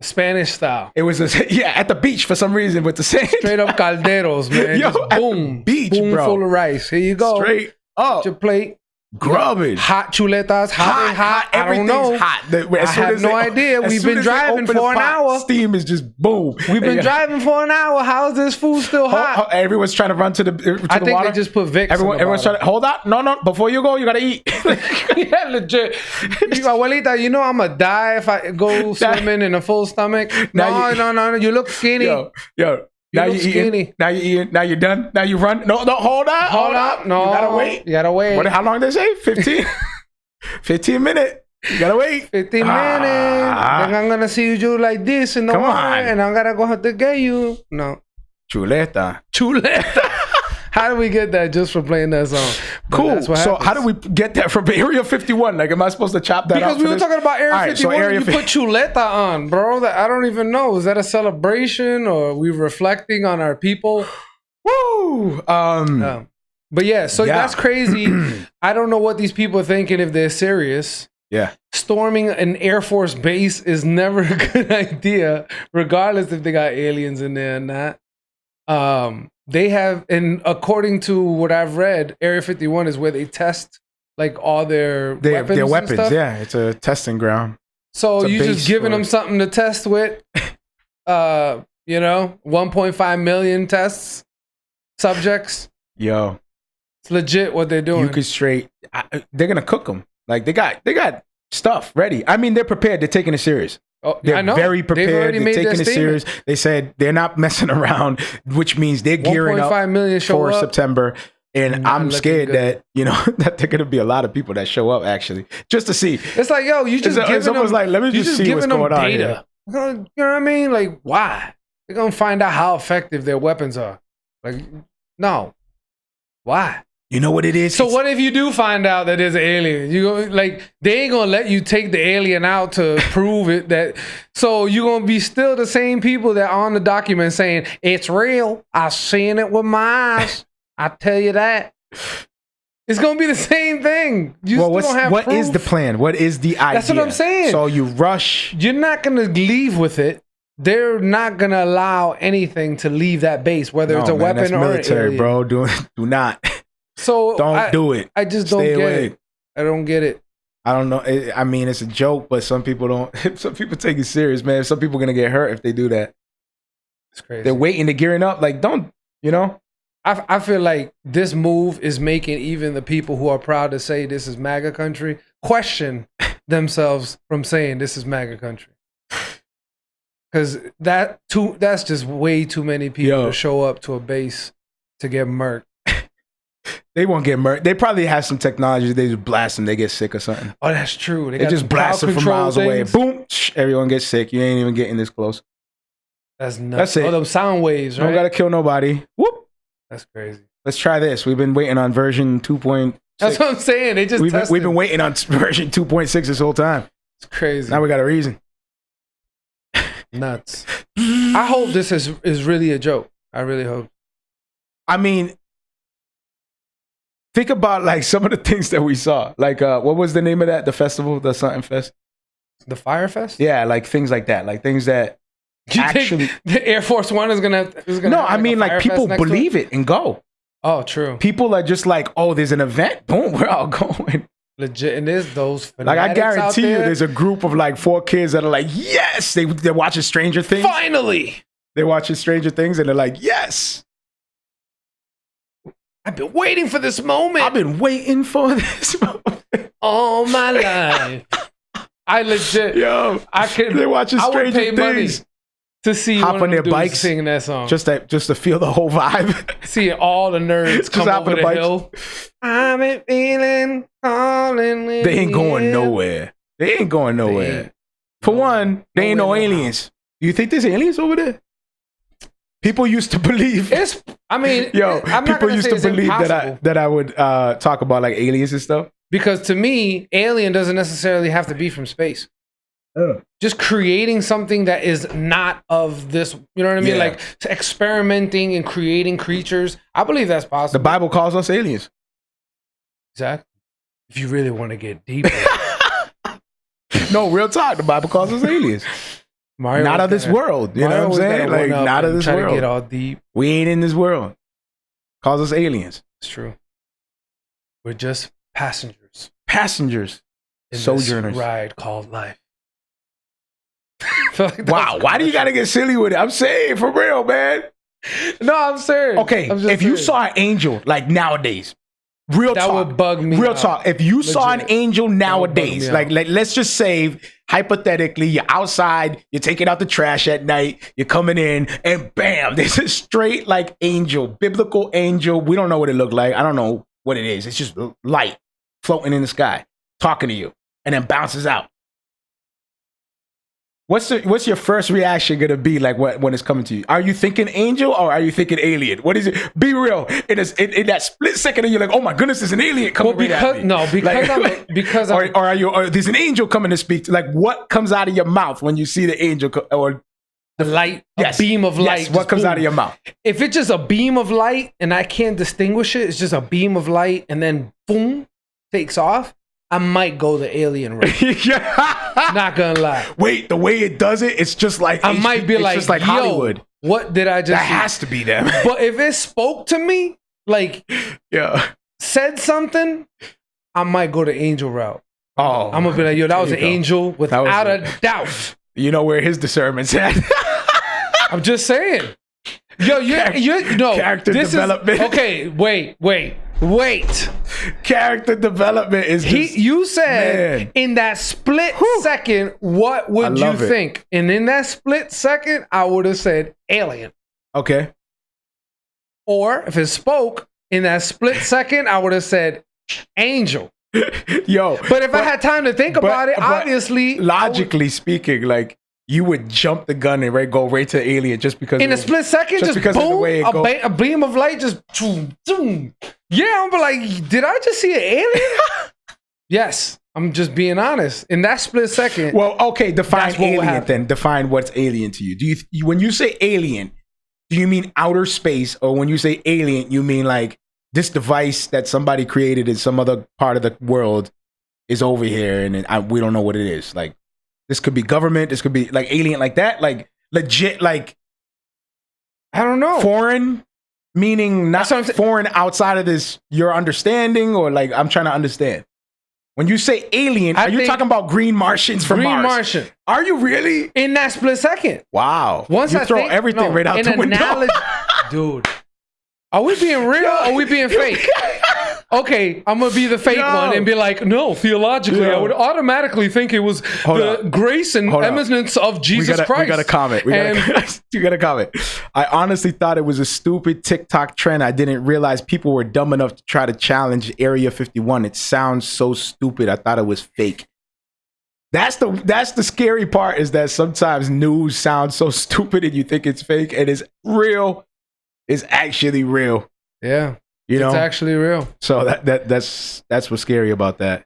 Spanish style. It was at the beach for some reason with the sand. Straight up calderos, man. Yo, just boom, beach, boom, bro. full of rice. Here you go. Straight up. Your plate. Grubbing. Hot chuletas, hot. I don't know. Hot. I have no idea. We've been driving for an hour. Steam is just boom. We've been driving for an hour. How is this food still hot? Everyone's trying to run to the I think water. they just put Vicks. Everyone's trying to hold up. No. Before you go, you gotta eat. Yeah, legit. Abuelita, you know I'm gonna die if I go swimming in a full stomach. No. You look skinny. Yo. Now you're eating. Now you're eating. Now you're done. Now you run. No, hold up. No, you gotta wait. You gotta wait. How long did they say? 15? 15 minutes. You gotta wait. 15 minutes. Then I'm gonna see you like this in the water, and I'm gonna go have to get you. No. Chuleta. How do we get that just for playing that song? But cool. So how do we get that from Area 51? Like, am I supposed to chop that because out? Because we were talking about Area 51. So you put chuleta on, bro. That I don't even know. Is that a celebration or are we reflecting on our people? Woo! But yeah, so that's crazy. I don't know what these people are thinking if they're serious. Yeah. Storming an Air Force base is never a good idea, regardless if they got aliens in there or not. They have, and according to what I've read, Area 51 is where they test like all their weapons. Their weapons, and stuff. Yeah. It's a testing ground. So you just giving them something to test with. 1.5 million tests, subjects. Yo, it's legit what they're doing. You could they're gonna cook them. Like they got stuff ready. I mean, they're prepared. They're taking it serious. Oh, they're very prepared. They're taking it serious. They said they're not messing around, which means they're gearing up 1.5 million for September. And I'm scared that, that there are going to be a lot of people that show up actually just to see. It's like, yo, you just giving them, like, let me just see what's going on here. You know what I mean? Like, why? They're going to find out how effective their weapons are. Like, no. Why? You know what it is? So what if you do find out that there's an alien? They ain't gonna let you take the alien out to prove it. So you're gonna be still the same people that are on the document saying it's real. I've seen it with my eyes. I tell you that. It's gonna be the same thing. What is the plan? What is the idea? That's what I'm saying. So you rush. You're not gonna leave with it. they're not gonna allow anything to leave that base, whether it's a weapon that's or military, an alien. bro. Do not. So Don't do it. I just don't Stay get away. it. I don't get it. I don't know. I mean, it's a joke, but some people don't. Some people take it serious, man. Some people are gonna get hurt if they do that. It's crazy. They're waiting, they're gearing up. Like, don't, you know? I feel like this move is making even the people who are proud to say this is MAGA country question themselves from saying this is MAGA country. Because that's just way too many people to show up to a base to get murked. They won't get murked. They probably have some technology. They just blast them. They get sick or something. Oh, that's true. They just blast them from miles away. Boom. Everyone gets sick. You ain't even getting this close. That's nuts. That's it. Oh, those sound waves, right? Don't gotta kill nobody. Whoop. That's crazy. Let's try this. We've been waiting on version 2.6. That's what I'm saying. They just we've been waiting on version 2.6 this whole time. It's crazy. Now we got a reason. Nuts. I hope this is really a joke. I really hope. I mean, think about like some of the things that we saw. Like, what was the name of that? The festival, the something fest? The Fire Fest? Yeah, like things like that. Like things that you actually. Think the Air Force One is gonna. No, I mean like people believe it and go. Oh, true. People are just like, oh, there's an event. Boom, we're all going. Legit, and there's those like I guarantee you, there's a group of like 4 kids that are like, yes, they're watching Stranger Things. Finally, they're watching Stranger Things and they're like, yes. I've been waiting for this moment. I've been waiting for this moment all my life. I legit, they're watching Stranger Things. Money to see hop on their bikes singing that song, just to feel the whole vibe. See all the nerds come over the hill. I've been feeling calling. They ain't going nowhere. They ain't going nowhere. For one, they ain't no aliens. You think there's aliens over there? People used to believe. People used to believe that I would talk about like aliens and stuff. Because to me, alien doesn't necessarily have to be from space. Just creating something that is not of this, you know what I mean? Like experimenting and creating creatures. I believe that's possible. The Bible calls us aliens. Exactly. If you really want to get deeper. No, real talk. The Bible calls us aliens. Mario not of this world. You know what I'm saying? Like, not of this world. To get all deep. We ain't in this world. Calls us aliens. It's true. We're just passengers. Passengers. In Sojourners. This ride called life. Like wow, why do you gotta get silly with it? I'm saying for real, man. No, I'm serious. Okay, if you saw an angel like nowadays, real talk, that would bug me. Real talk. If you saw an angel nowadays, like let's just say hypothetically, you're outside, you're taking out the trash at night, you're coming in, and bam, there's a straight like angel, biblical angel. We don't know what it looked like. I don't know what it is. It's just light floating in the sky, talking to you, and then bounces out. What's your first reaction gonna be like when it's coming to you? Are you thinking angel or are you thinking alien? What is it? Be real. In that split second, and you're like, oh my goodness, there's an alien coming at me. No, because or there's an angel coming to speak. Like what comes out of your mouth when you see the angel or the light, a beam of light. Yes, what comes out of your mouth? If it's just a beam of light and I can't distinguish it, it's just a beam of light and then boom, takes off. I might go the alien route. Not gonna lie. Wait, the way it does it, it's just like I might be like, just like Hollywood. What did I just? That has to be them. But if it spoke to me, like, said something, I might go the angel route. Oh, I'm gonna be like, yo, that was an angel without a doubt. You know where his discernment's at. I'm just saying. Yo, you no character development. Okay, wait. Character development is just, you said in that split second, what would you think? And in that split second, I would have said alien. Okay. Or if it spoke in that split second, I would have said angel. But if I had time to think about it, obviously, logically speaking, like you would jump the gun and go right to alien just because in a split second, just because boom, of the way it goes. A beam of light, just boom. Yeah, I'm like, did I just see an alien? Yes, I'm just being honest. In that split second. Well, okay, define alien then. Define what's alien to you. Do you when you say alien, do you mean outer space, or when you say alien, you mean like this device that somebody created in some other part of the world is over here and we don't know what it is? Like this could be government. This could be like alien, like that. Like legit, like I don't know. foreign, meaning not foreign outside of this your understanding, or like I'm trying to understand. When you say alien, are you talking about green Martians from Mars? Green Martian. Are you really? In that split second. Wow. Once you I throw think, everything right out the window. Dude. Are we being real or are we being fake? Okay, I'm going to be the fake one and be like, no, theologically, I would automatically think it was the grace and eminence of Jesus Christ. We got to comment. You got to comment. I honestly thought it was a stupid TikTok trend. I didn't realize people were dumb enough to try to challenge Area 51. It sounds so stupid. I thought it was fake. That's the scary part, is that sometimes news sounds so stupid and you think it's fake, and it's real. It's actually real. Yeah. You know, it's actually real. So that's what's scary about that.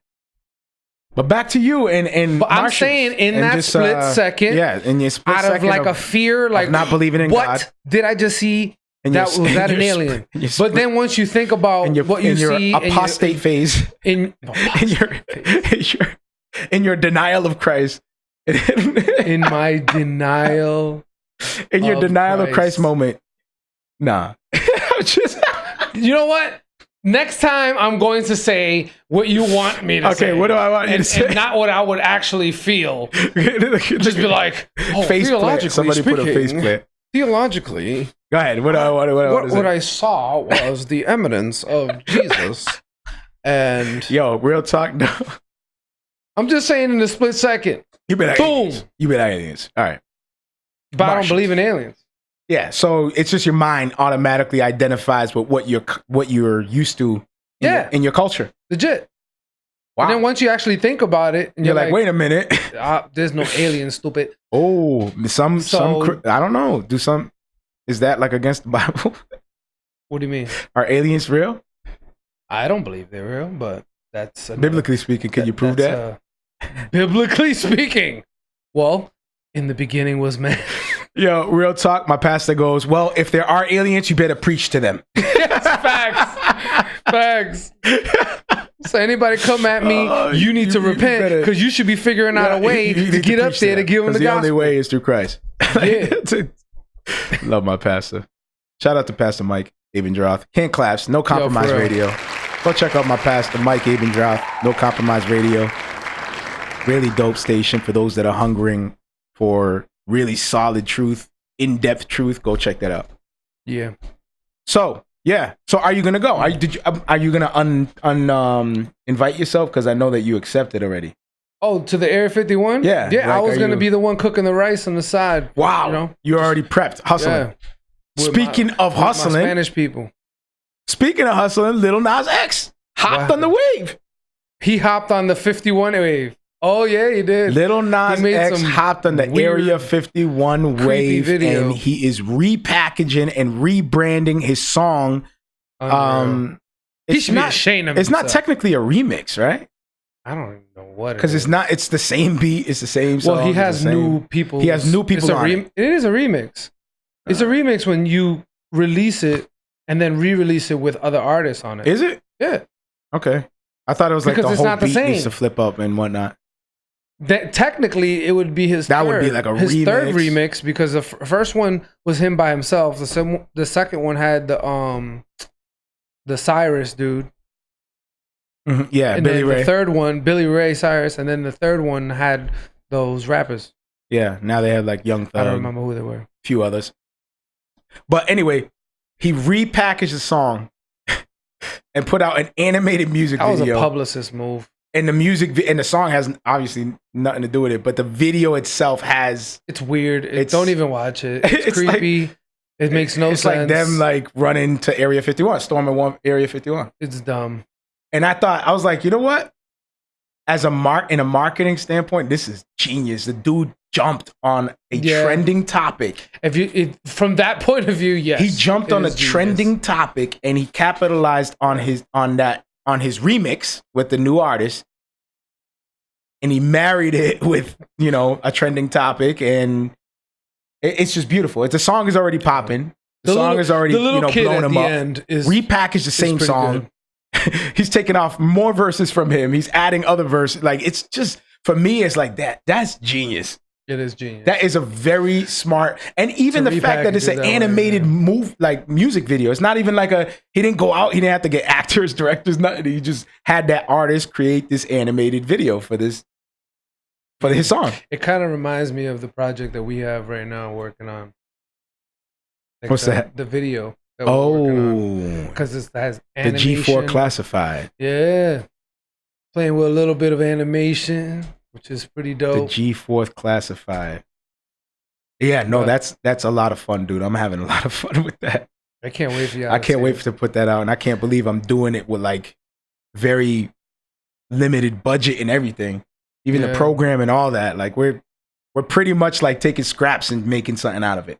But back to you and but I'm saying in that split second, in your split out second of like a fear, like not believing in God. What did I just see? Was that an alien? But then once you think about what you see, apostate phase, in your denial of Christ, in my denial, in your denial of Christ moment, nah. You know what? Next time I'm going to say what you want me to say. Okay, what do I want you to say? And not what I would actually feel. Just be like, face plant. Somebody put a face plant. Theologically. Go ahead. What I saw was the eminence of Jesus. And yo, real talk, no. I'm just saying in the split second. You been aliens. Boom. You been aliens. All right. But Martians. I don't believe in aliens. Yeah, so it's just your mind automatically identifies with what you're used to in your culture. Legit. Wow. And then once you actually think about it, and you're like, wait a minute. There's no aliens, stupid. Oh, some I don't know. Is that like against the Bible? What do you mean? Are aliens real? I don't believe they're real, but that's biblically speaking. Can you prove that? Biblically speaking, well, in the beginning was man. Yo, real talk. My pastor goes, well, if there are aliens, you better preach to them. Yes, facts. So anybody come at me, you need to repent, because you should be figuring out a way to get up there to give them the gospel. The only way is through Christ. Yeah. Love my pastor. Shout out to Pastor Mike Abendroth. Can't claps. No Compromise Radio. Go check out my pastor, Mike Abendroth. No Compromise Radio. Really dope station for those that are hungering for really solid truth, in-depth truth. Go check that out. Yeah. So are you gonna go? Are you gonna invite yourself? Because I know that you accepted already. Oh, to the Area 51? Yeah. Like, I was gonna be the one cooking the rice on the side. Wow. You know? You're already prepped, hustling. Yeah. Speaking of hustling, Spanish people. Speaking of hustling, Lil Nas X hopped on the wave. He hopped on the 51 wave. Oh yeah, he did. Lil Nas X hopped on the Area 51 wave, video. And he is repackaging and rebranding his song. He should be ashamed of himself. It's not technically a remix, right? I don't even know what it is. Because it's not. It's the same beat. It's the same song. Well, he has new people. He has new people on it. It is a remix. It's a remix when you release it and then re-release it with other artists on it. Is it? Yeah. Okay. I thought it was like because the whole beat needs to flip up and whatnot. That technically it would be his would be like his remix. Third remix, because the first one was him by himself. The second one had the Cyrus dude. Mm-hmm. Yeah, and Billy then Ray. The third one, Billy Ray Cyrus, and then the third one had those rappers. Yeah, now they have like Young Thug. I don't remember who they were. A few others. But anyway, he repackaged the song and put out an animated music video. That was a publicist move. And the music and the song has obviously nothing to do with it, but the video itself has. It's weird. Don't even watch it. It's creepy. Like, it makes no sense. It's like them like running to Area 51, storming Area 51. It's dumb. And I was like, you know what? As in a marketing standpoint, this is genius. The dude jumped on a trending topic. From that point of view, yes, he jumped on a trending topic and he capitalized on his remix with the new artist, and he married it with a trending topic, and it's just beautiful. The song is already popping. The song is already blowing him up. Repackaged the same song. He's taking off more verses from him. He's adding other verses. Like, it's just, for me, it's like that. That's genius. It is genius. That is a very smart, and even the fact that it's an animated music video. It's not even like he didn't go out, he didn't have to get actors, directors, nothing. He just had that artist create this animated video for his song. It kind of reminds me of the project that we have right now working on. Like What's that? The video. Because it has animation. The G4 classified. Yeah. Playing with a little bit of animation, which is pretty dope. The G4 classified. Yeah, no, that's a lot of fun, dude. I'm having a lot of fun with that. I can't wait for you. I can't wait to put that out, and I can't believe I'm doing it with like very limited budget and everything. Even the program and all that. Like we're pretty much like taking scraps and making something out of it.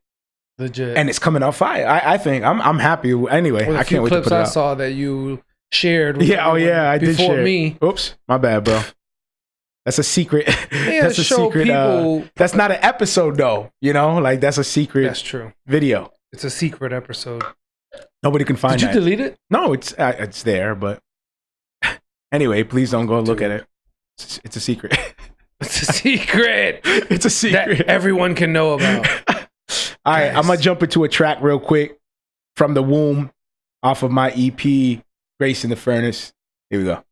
Legit. And it's coming off fire. I think I'm happy. Anyway, I can't wait to put it out. I saw that you shared. With I did share. Before me. Oops, my bad, bro. That's a secret. Yeah, that's a secret. That's not an episode though. You know, like that's a secret. That's true. Video. It's a secret episode. Nobody can find it. Did you delete it? No, it's there. But anyway, please don't go look at it. It's a secret. It's a secret. It's a secret that everyone can know about. All right, I'm gonna jump into a track real quick from the womb off of my EP, Grace in the Furnace. Here we go.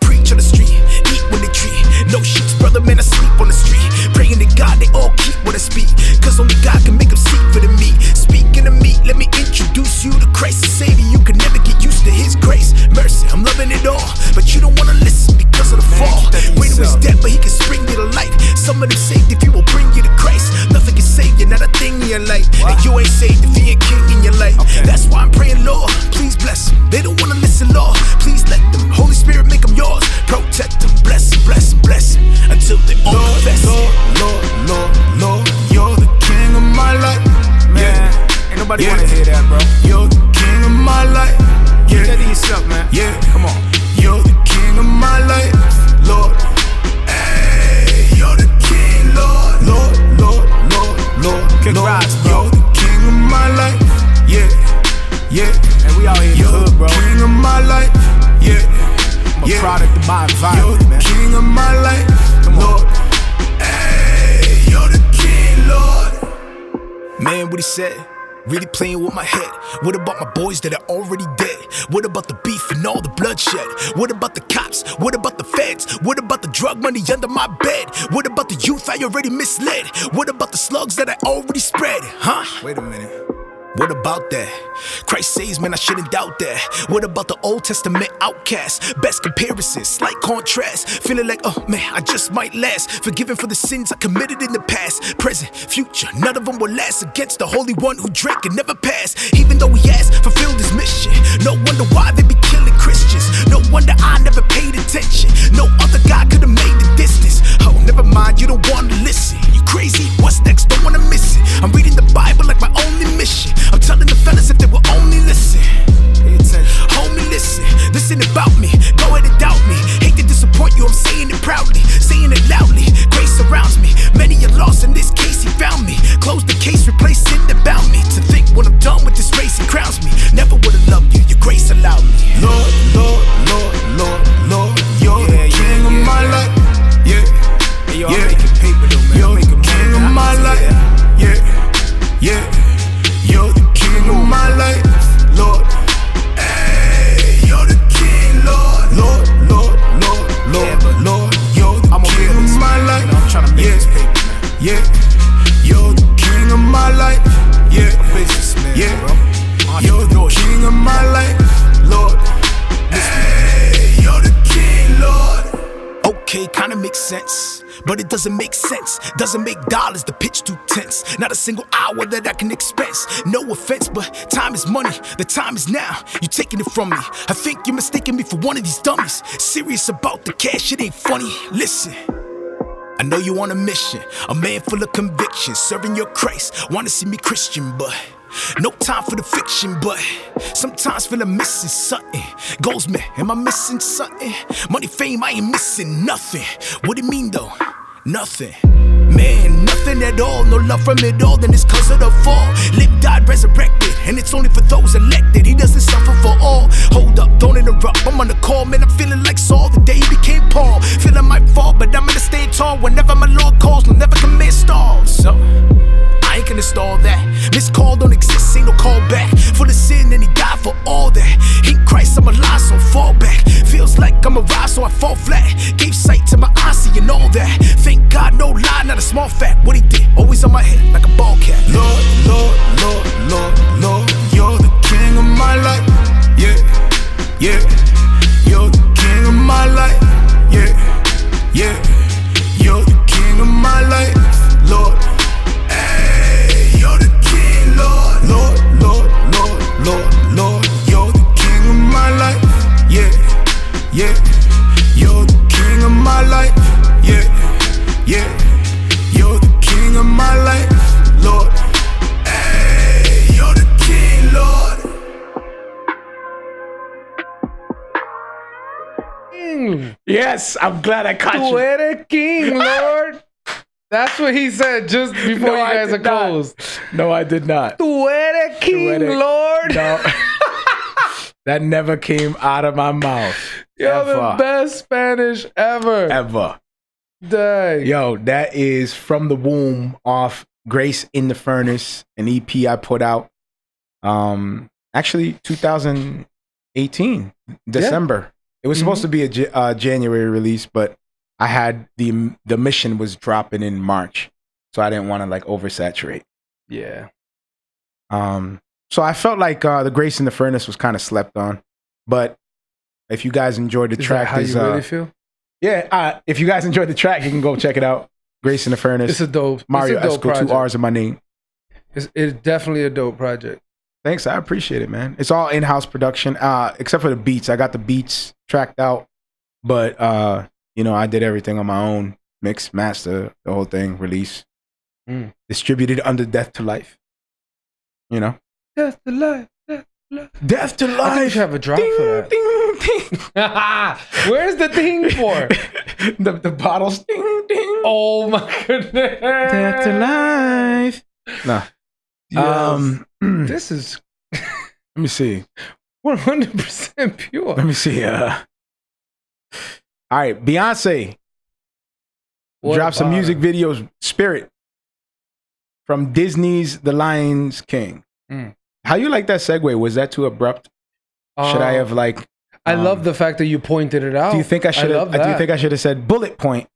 Preach on the street, eat when they treat. No sheets, brother, man, I sleep on the street. Praying to God, they all keep what I speak. Cause only God can make them seek for the meat. Speaking of meat, let me introduce you to Christ the Savior. You can never get used to His grace. Mercy, I'm loving it all. But you don't wanna listen because of the fall. Waiting was dead, but He can spring you to life. Some of them saved if He will bring you to Christ. Nothing can save you, not a thing in your life. And you ain't saved if He ain't king in your life. That's why I'm praying, Lord, please bless them. They don't wanna listen, Lord, please let them. Holy Spirit, make them yours. Protect them, bless them, bless them, bless them. Until they all confess. Lord, you're the king of my life. Man, ain't nobody wanna hear that, bro. You're the king of my life. Yeah, that to yourself, man. Yeah, come on. You're the king of my life, Lord. Hey, you're the king, Lord. Lord. Kick rocks, bro. You're the king of my life. Yeah. And we out here in the hood, bro. You're the king of my life. Yeah. I'm a product of my environment, man. You're the king of my life, Lord. Hey, you're the king, Lord. Man, what he said, really playing with my head. What about my boys that are already dead? What about the beef and all the bloodshed? What about the cops? What about the feds? What about the drug money under my bed? What about the youth I already misled? What about the slugs that I already spread? Huh? Wait a minute. What about that? Christ saves, man, I shouldn't doubt that. What about the Old Testament outcasts? Best comparisons, slight contrast. Feeling like, oh man, I just might last. Forgiven for the sins I committed in the past. Present, future, none of them will last against the Holy One who drank and never passed. Even though he has fulfilled his mission. No wonder why they be killing Christians. No wonder I never paid attention. No other God could have made the distance. Oh, never mind, you don't want to listen. You crazy? What's next? Don't wanna miss it. I'm reading the Bible like my only mission. I'm telling the fellas if they will only listen. Homie, listen about me. Go ahead and doubt me. Hate to disappoint you, I'm saying it proudly, saying it loudly. Grace surrounds me. Many are lost, in this case he found me. Close the case, replace sin that bound me. To think when I'm done with this race, he crowns me. Never would've loved you, your grace allowed me. Lord, you're the king of my life. Yeah, I'm making paper though, man. You're the king of my life. Yeah. You're the king of my life, Lord. Hey, you're the king, Lord. Lord. You're the king of my life. I'm trying to make this paper, man. Yeah. You're the king of my life. Yeah. Bro. You're the king of my life, Lord. Hey, you're the king, Lord. Okay, kinda makes sense. But it doesn't make sense, doesn't make dollars, the pitch too tense. Not a single hour that I can expense. No offense, but time is money, the time is now. You're taking it from me, I think you're mistaking me for one of these dummies. Serious about the cash, it ain't funny, listen. I know you on a mission, a man full of conviction. Serving your Christ, wanna see me Christian, but no time for the fiction, but sometimes feel I'm missing something. Goals, man, am I missing something? Money, fame, I ain't missing nothing. What do you mean though? Nothing. Man, nothing at all. No love from it all, then it's cause of the fall. Lived, died, resurrected, and it's only for those elected. He doesn't suffer for all. Hold up, don't interrupt, I'm on the call. Man, I'm feeling like Saul the day he became Paul. Feeling might fall, but I'm gonna stay tall. Whenever my Lord calls, no never commit stalls. So I ain't gonna stall that. Missed call don't exist, ain't no call back. Full of sin and he died for all that. In Christ I'm alive, so fall back. Feels like I'm a rise, so I fall flat. Gave sight to my eyes, seeing all that. Thank God, no lie, not a small fact. What he did, always on my head, like a ball cap. Lord, Lord, Lord, Lord, Lord, you're the king of my life. Yeah, yeah. You're the king of my life. Yeah, yeah. You're the king of my life, Lord. You're the king, Lord. Lord, Lord, Lord, Lord, Lord. You're the king of my life. Yeah, yeah. You're the king of my life. Yeah, yeah. You're the king of my life, Lord. Hey, you're the king, Lord. King. Yes, I'm glad I caught Tu you. eres king, Lord. That's what he said just before you guys are closed. No, I did not. Tu eres king, Lord. No. That never came out of my mouth. You're the best Spanish ever. Ever. Dang. Yo, that is From the Womb off Grace in the Furnace, an EP I put out. Actually, 2018, December. It was supposed to be a January release, but I had the mission was dropping in March, so I didn't want to like oversaturate. Yeah. So I felt like the Grace in the Furnace was kind of slept on, but if you guys enjoyed the track, that how you really feel? Yeah. If you guys enjoyed the track, you can go check it out. Grace in the Furnace. It's a dope. Marrio Esco, 2 R's in my name. It's definitely a dope project. Thanks, I appreciate it, man. It's all in-house production, except for the beats. I got the beats tracked out, but you know, I did everything on my own. Mix, master, the whole thing, release. Distributed under Death to Life. You know? Death to Life, Death to Life. Death to Life. I think you should have a drop ding, for that. Ding, ding. Where's the thing for? the bottles. Ding, ding. Oh my goodness. Death to Life. Nah. Yes. This is Let me see. 100% pure. Let me see. All right, Beyonce dropped some music videos. Spirit from Disney's The Lion King. How you like that segue? Was that too abrupt? Should I have like? I love the fact that you pointed it out. Do you think I should have? Do you think I should have said bullet point?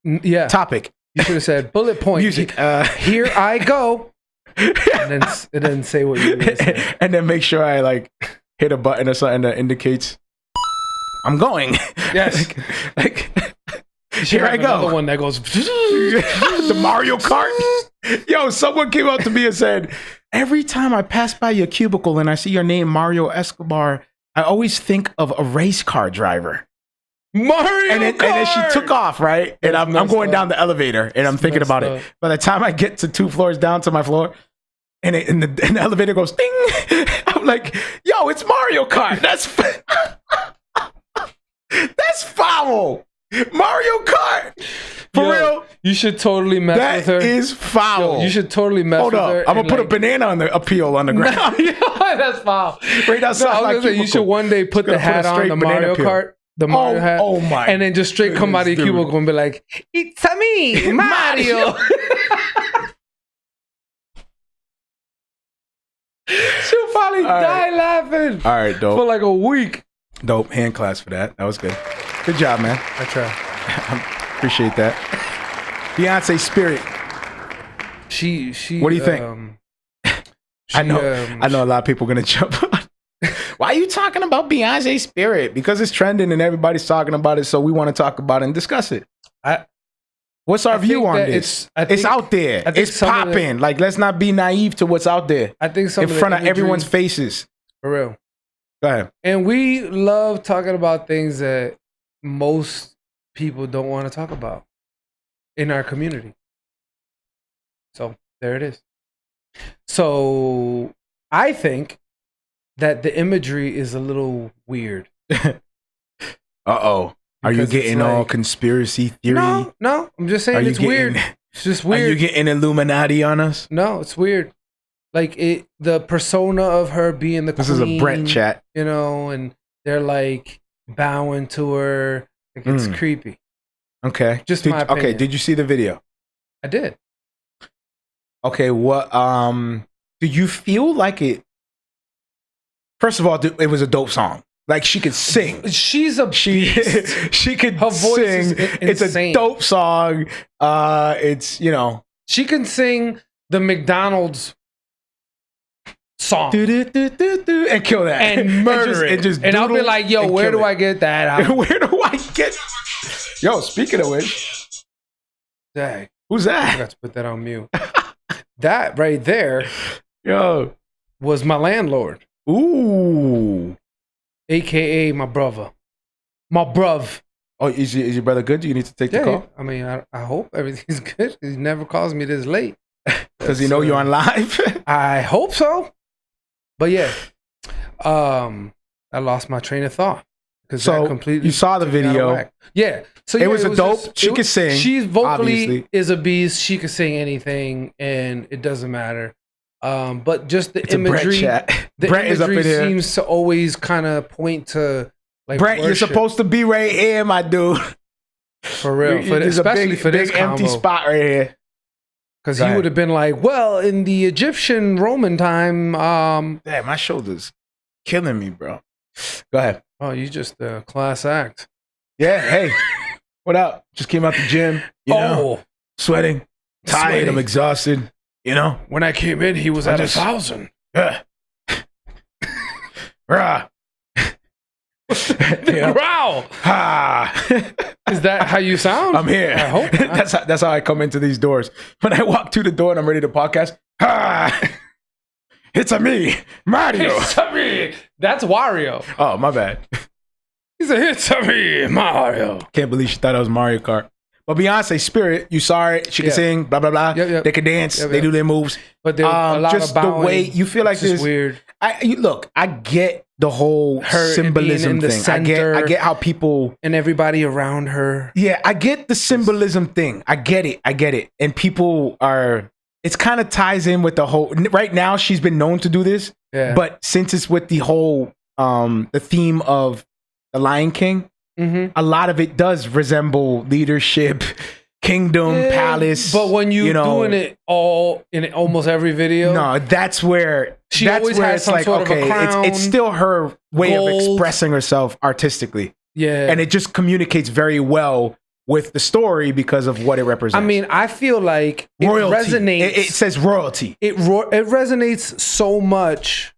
Yeah. Topic. You should have said bullet point. Music. Here I go. And then say what you really said. And then make sure I like hit a button or something that indicates I'm going. Yes. like here I go. Another one that goes the Mario Kart. Yo, someone came up to me and said, every time I pass by your cubicle and I see your name, Marrio Escobar, I always think of a race car driver. Mario and then she took off, right? And I'm going down the elevator and I'm thinking about it. By the time I get to 2 floors down to my floor, and the elevator goes ding, I'm like, yo, it's Mario Kart. That's foul. Mario Kart. For real. You should totally mess with her. That is foul. You should totally mess with her. I'm going to put a banana on the appeal on the ground. That's foul. Right outside my cubicle. You should one day put the hat on, the Mario Kart. The Mario hat. Oh my. And then just straight come out of your cubicle and be like, it's a me, Mario. She'll probably die laughing. All right, dope. For like a week. Dope. Hand claps for that. That was good. Good job, man. I try. Appreciate that. Beyonce Spirit. She. What do you think? I know a lot of people are gonna jump on. Why are you talking about Beyonce Spirit? Because it's trending and everybody's talking about it, so we want to talk about it and discuss it. What's our view on this? It's out there. It's popping. Like, let's not be naive to what's out there. I think in front of everyone's faces. For real. Go ahead. And we love talking about things that most people don't want to talk about in our community. So there it is. So I think that the imagery is a little weird. Uh-oh. Are you getting all conspiracy theory? No. I'm just saying it's weird. It's just weird. Are you getting Illuminati on us? No, it's weird. Like the persona of her being the queen. This is a Brett chat. You know, and they're like bowing to her. Like, it's creepy. Okay. Just my opinion. Okay, did you see the video? I did. Okay, what do you feel like it? First of all, it was a dope song. Like, she could sing. She's a beast. She could Her voice sing. is It's a insane. dope song. It's, you know. She can sing the McDonald's song. And kill that. And murder it. And I'll be like, yo, where do I get that out? Where do I get? Yo, speaking of which. Dang. Who's I that? forgot to put that on mute. That right there was my landlord. Ooh. AKA my brother. My bruv. Oh, is your brother good? Do you need to take the call? I mean, I hope everything's good. He never calls me this late. Does he know you're on live? I hope so. But yeah. I lost my train of thought. So you saw the video. Yeah. So it was a dope. She could sing. She vocally obviously is a beast. She could sing anything, and it doesn't matter. But just the it's imagery, Brett is up in here. Seems to always kind of point to like Brett. worship. You're supposed to be right here, my dude. For real, There's especially a for this big empty combo. spot right here. Because he would have been like, well, in the Egyptian Roman time, damn, my shoulders killing me, bro. Go ahead. Oh, you just a class act. Yeah, hey. What up? Just came out the gym, you know, sweating, tired, I'm exhausted, you know. When I came in, he was at 1,000. Yeah. Rah. Growl. Is that how you sound? I'm here. I hope not. That's how I come into these doors. When I walk through the door and I'm ready to podcast, it's a me, Marrio. It's a me. That's Wario. Oh, my bad. He said, it's a me, Mario. Can't believe she thought I was Mario Kart. But Beyonce, Spirit, you saw it. She can sing, blah, blah, blah. Yep. They can dance. They do their moves. But there's a lot just of bowing. the way you feel like this. Weird. Look, I get the whole her symbolism thing. I get how people and everybody around her. Yeah, I get the symbolism thing. I get it. And people are. It kind of ties in with the whole. Right now, she's been known to do this. Yeah. But since it's with the whole the theme of the Lion King, a lot of it does resemble leadership, kingdom, palace. But when you're doing it all in almost every video, no, that's where she always has some sort of a crown, it's still her way of expressing herself artistically. Yeah, and it just communicates very well with the story because of what it represents. I mean, I feel like it resonates. It says royalty. It resonates so much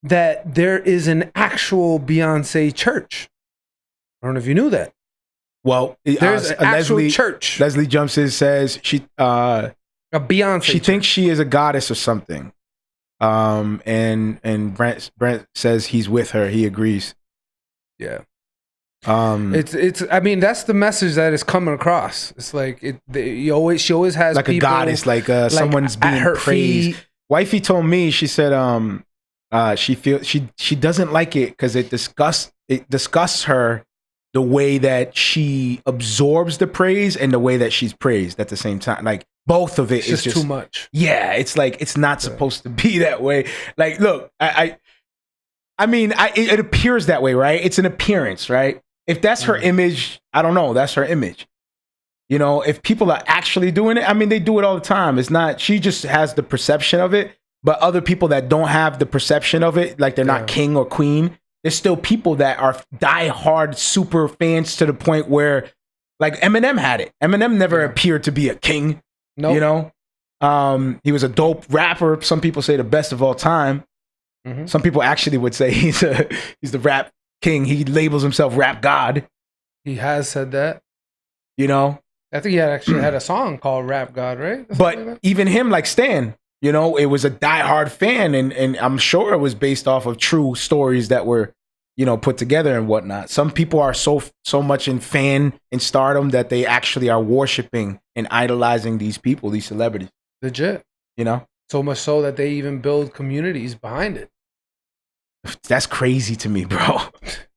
that there is an actual Beyonce church. I don't know if you knew that. Well, there's an actual church. Leslie jumps in, says she a Beyonce. She thinks she is a goddess or something. And Brent says he's with her. He agrees. Yeah. It's I mean, that's the message that is coming across. It's like she always has like people, a goddess, like someone's being her praised. feet. Wifey told me, she said she doesn't like it because it disgusts her the way that she absorbs the praise and the way that she's praised at the same time. Like both of it is just too much. Yeah, it's like it's not supposed to be that way. Like, look, I mean, it appears that way, right? It's an appearance, right? If that's her image, I don't know. That's her image. You know, if people are actually doing it, I mean, they do it all the time. It's not, she just has the perception of it, but other people that don't have the perception of it, like they're not king or queen, there's still people that are diehard super fans to the point where, like Eminem had it. Eminem never appeared to be a king. Nope. You know, he was a dope rapper. Some people say the best of all time. Mm-hmm. Some people actually would say he's the rap king. He labels himself rap god. He has said that. You know, I think he actually had a song called Rap God, right? But even him, like Stan, you know, it was a diehard fan, and I'm sure it was based off of true stories that were, you know, put together and whatnot. Some people are so much in fan and stardom that they actually are worshiping and idolizing these people, these celebrities. Legit. You know? So much so that they even build communities behind it. That's crazy to me, bro.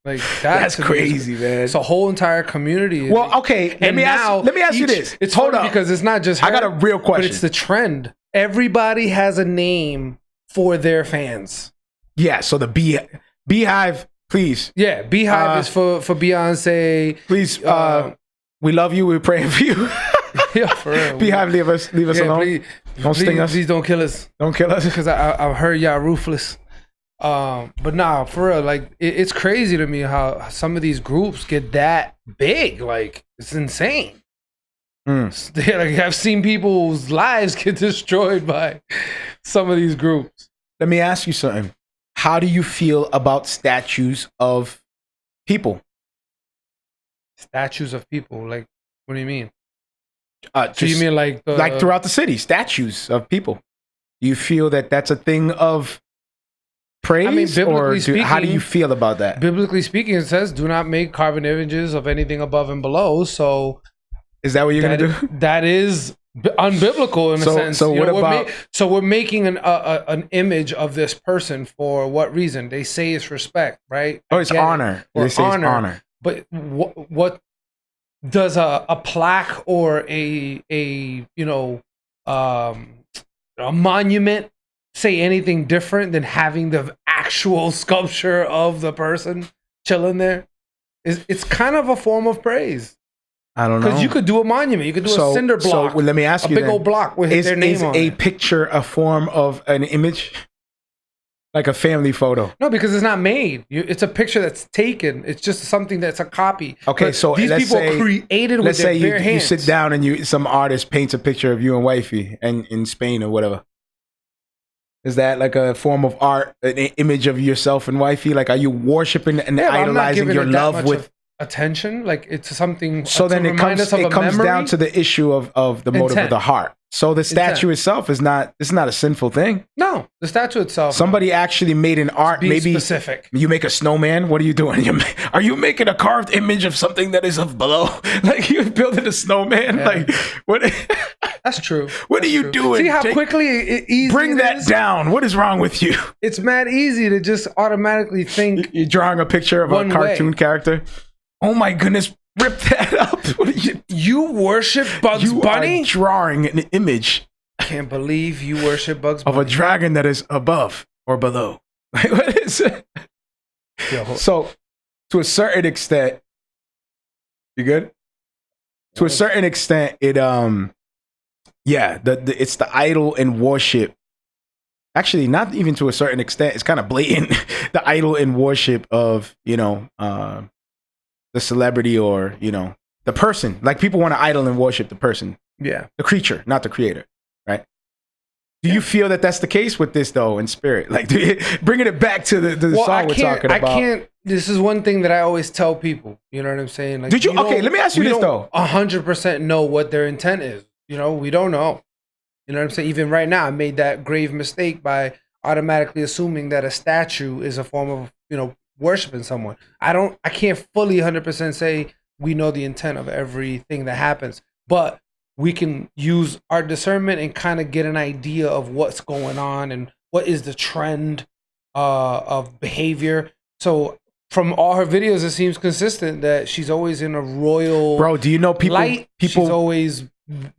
Like that's crazy, man. It's a whole entire community. Well, okay. Let me ask you this. It's Hold funny up, because it's not just her, I got a real question. but it's the trend. Everybody has a name for their fans. Yeah. So the Beehive, please. Yeah, Beehive is for Beyonce. Please, we love you. We're praying for you. Yeah, for real. Beehive, leave us alone. Please, don't sting us. Please don't kill us. Don't kill us. Because I've heard y'all ruthless. But nah, for real, like it's crazy to me how some of these groups get that big. Like it's insane. Like, I've seen people's lives get destroyed by some of these groups. Let me ask you something. How do you feel about statues of people? Statues of people? Like, what do you mean? So you mean like throughout the city, statues of people? Do you feel that that's a thing of praise? I mean, biblically speaking, how do you feel about that? Biblically speaking, it says, "Do not make carved images of anything above and below." So, is that what you're gonna do? That is unbiblical in a sense. So what about? So we're making an image of this person for what reason? They say it's respect, right? Oh, it's honor. They say it's honor. But what does a plaque or a monument say anything different than having the actual sculpture of the person chilling there? It's kind of a form of praise. I don't know. Because you could do a monument. You could do a cinder block. So let me ask you, a big old block with their name on it. Is a picture a form of an image? Like a family photo? No, because it's not made. It's a picture that's taken. It's just something that's a copy. Okay, but so these people created with their bare hands. You sit down and some artist paints a picture of you and wifey and in Spain or whatever. Is that like a form of art, an image of yourself and wifey? Like, are you worshiping and idolizing your love with attention? Like, it's something. So then it comes down to the issue of the motive of the heart. So the statue itself is not a sinful thing. No, the statue itself. Somebody actually made an art. Maybe specific. You make a snowman. What are you doing? Are you making a carved image of something that is of below? Like you're building a snowman. Yeah. Like what? That's true. What are you doing? See how quickly easy bring that down. What is wrong with you? It's mad easy to just automatically think. You're drawing a picture of a cartoon character. Oh my goodness. Rip that up. What are you worship Bugs Bunny? You are drawing an image. I can't believe you worship Bugs Bunny. Of a dragon that is above or below. Like, what is it? So, to a certain extent, you good? To a certain extent, it it's the idol and worship. Actually, not even to a certain extent. It's kind of blatant. The idol and worship of the celebrity or the person. Like people want to idol and worship the person, the creature, not the creator, right? Do you feel that that's the case with this though in spirit? Like bringing it back to the song we're talking about. I can't. This is one thing that I always tell people. You know what I'm saying? Like, let me ask you this though. 100% know what their intent is. We don't know. You know what I'm saying? Even right now, I made that grave mistake by automatically assuming that a statue is a form of worshiping someone. I can't fully 100% say we know the intent of everything that happens, but we can use our discernment and kind of get an idea of what's going on and what is the trend of behavior. So from all her videos, it seems consistent that she's always in a royal Bro, do you know people light. She's always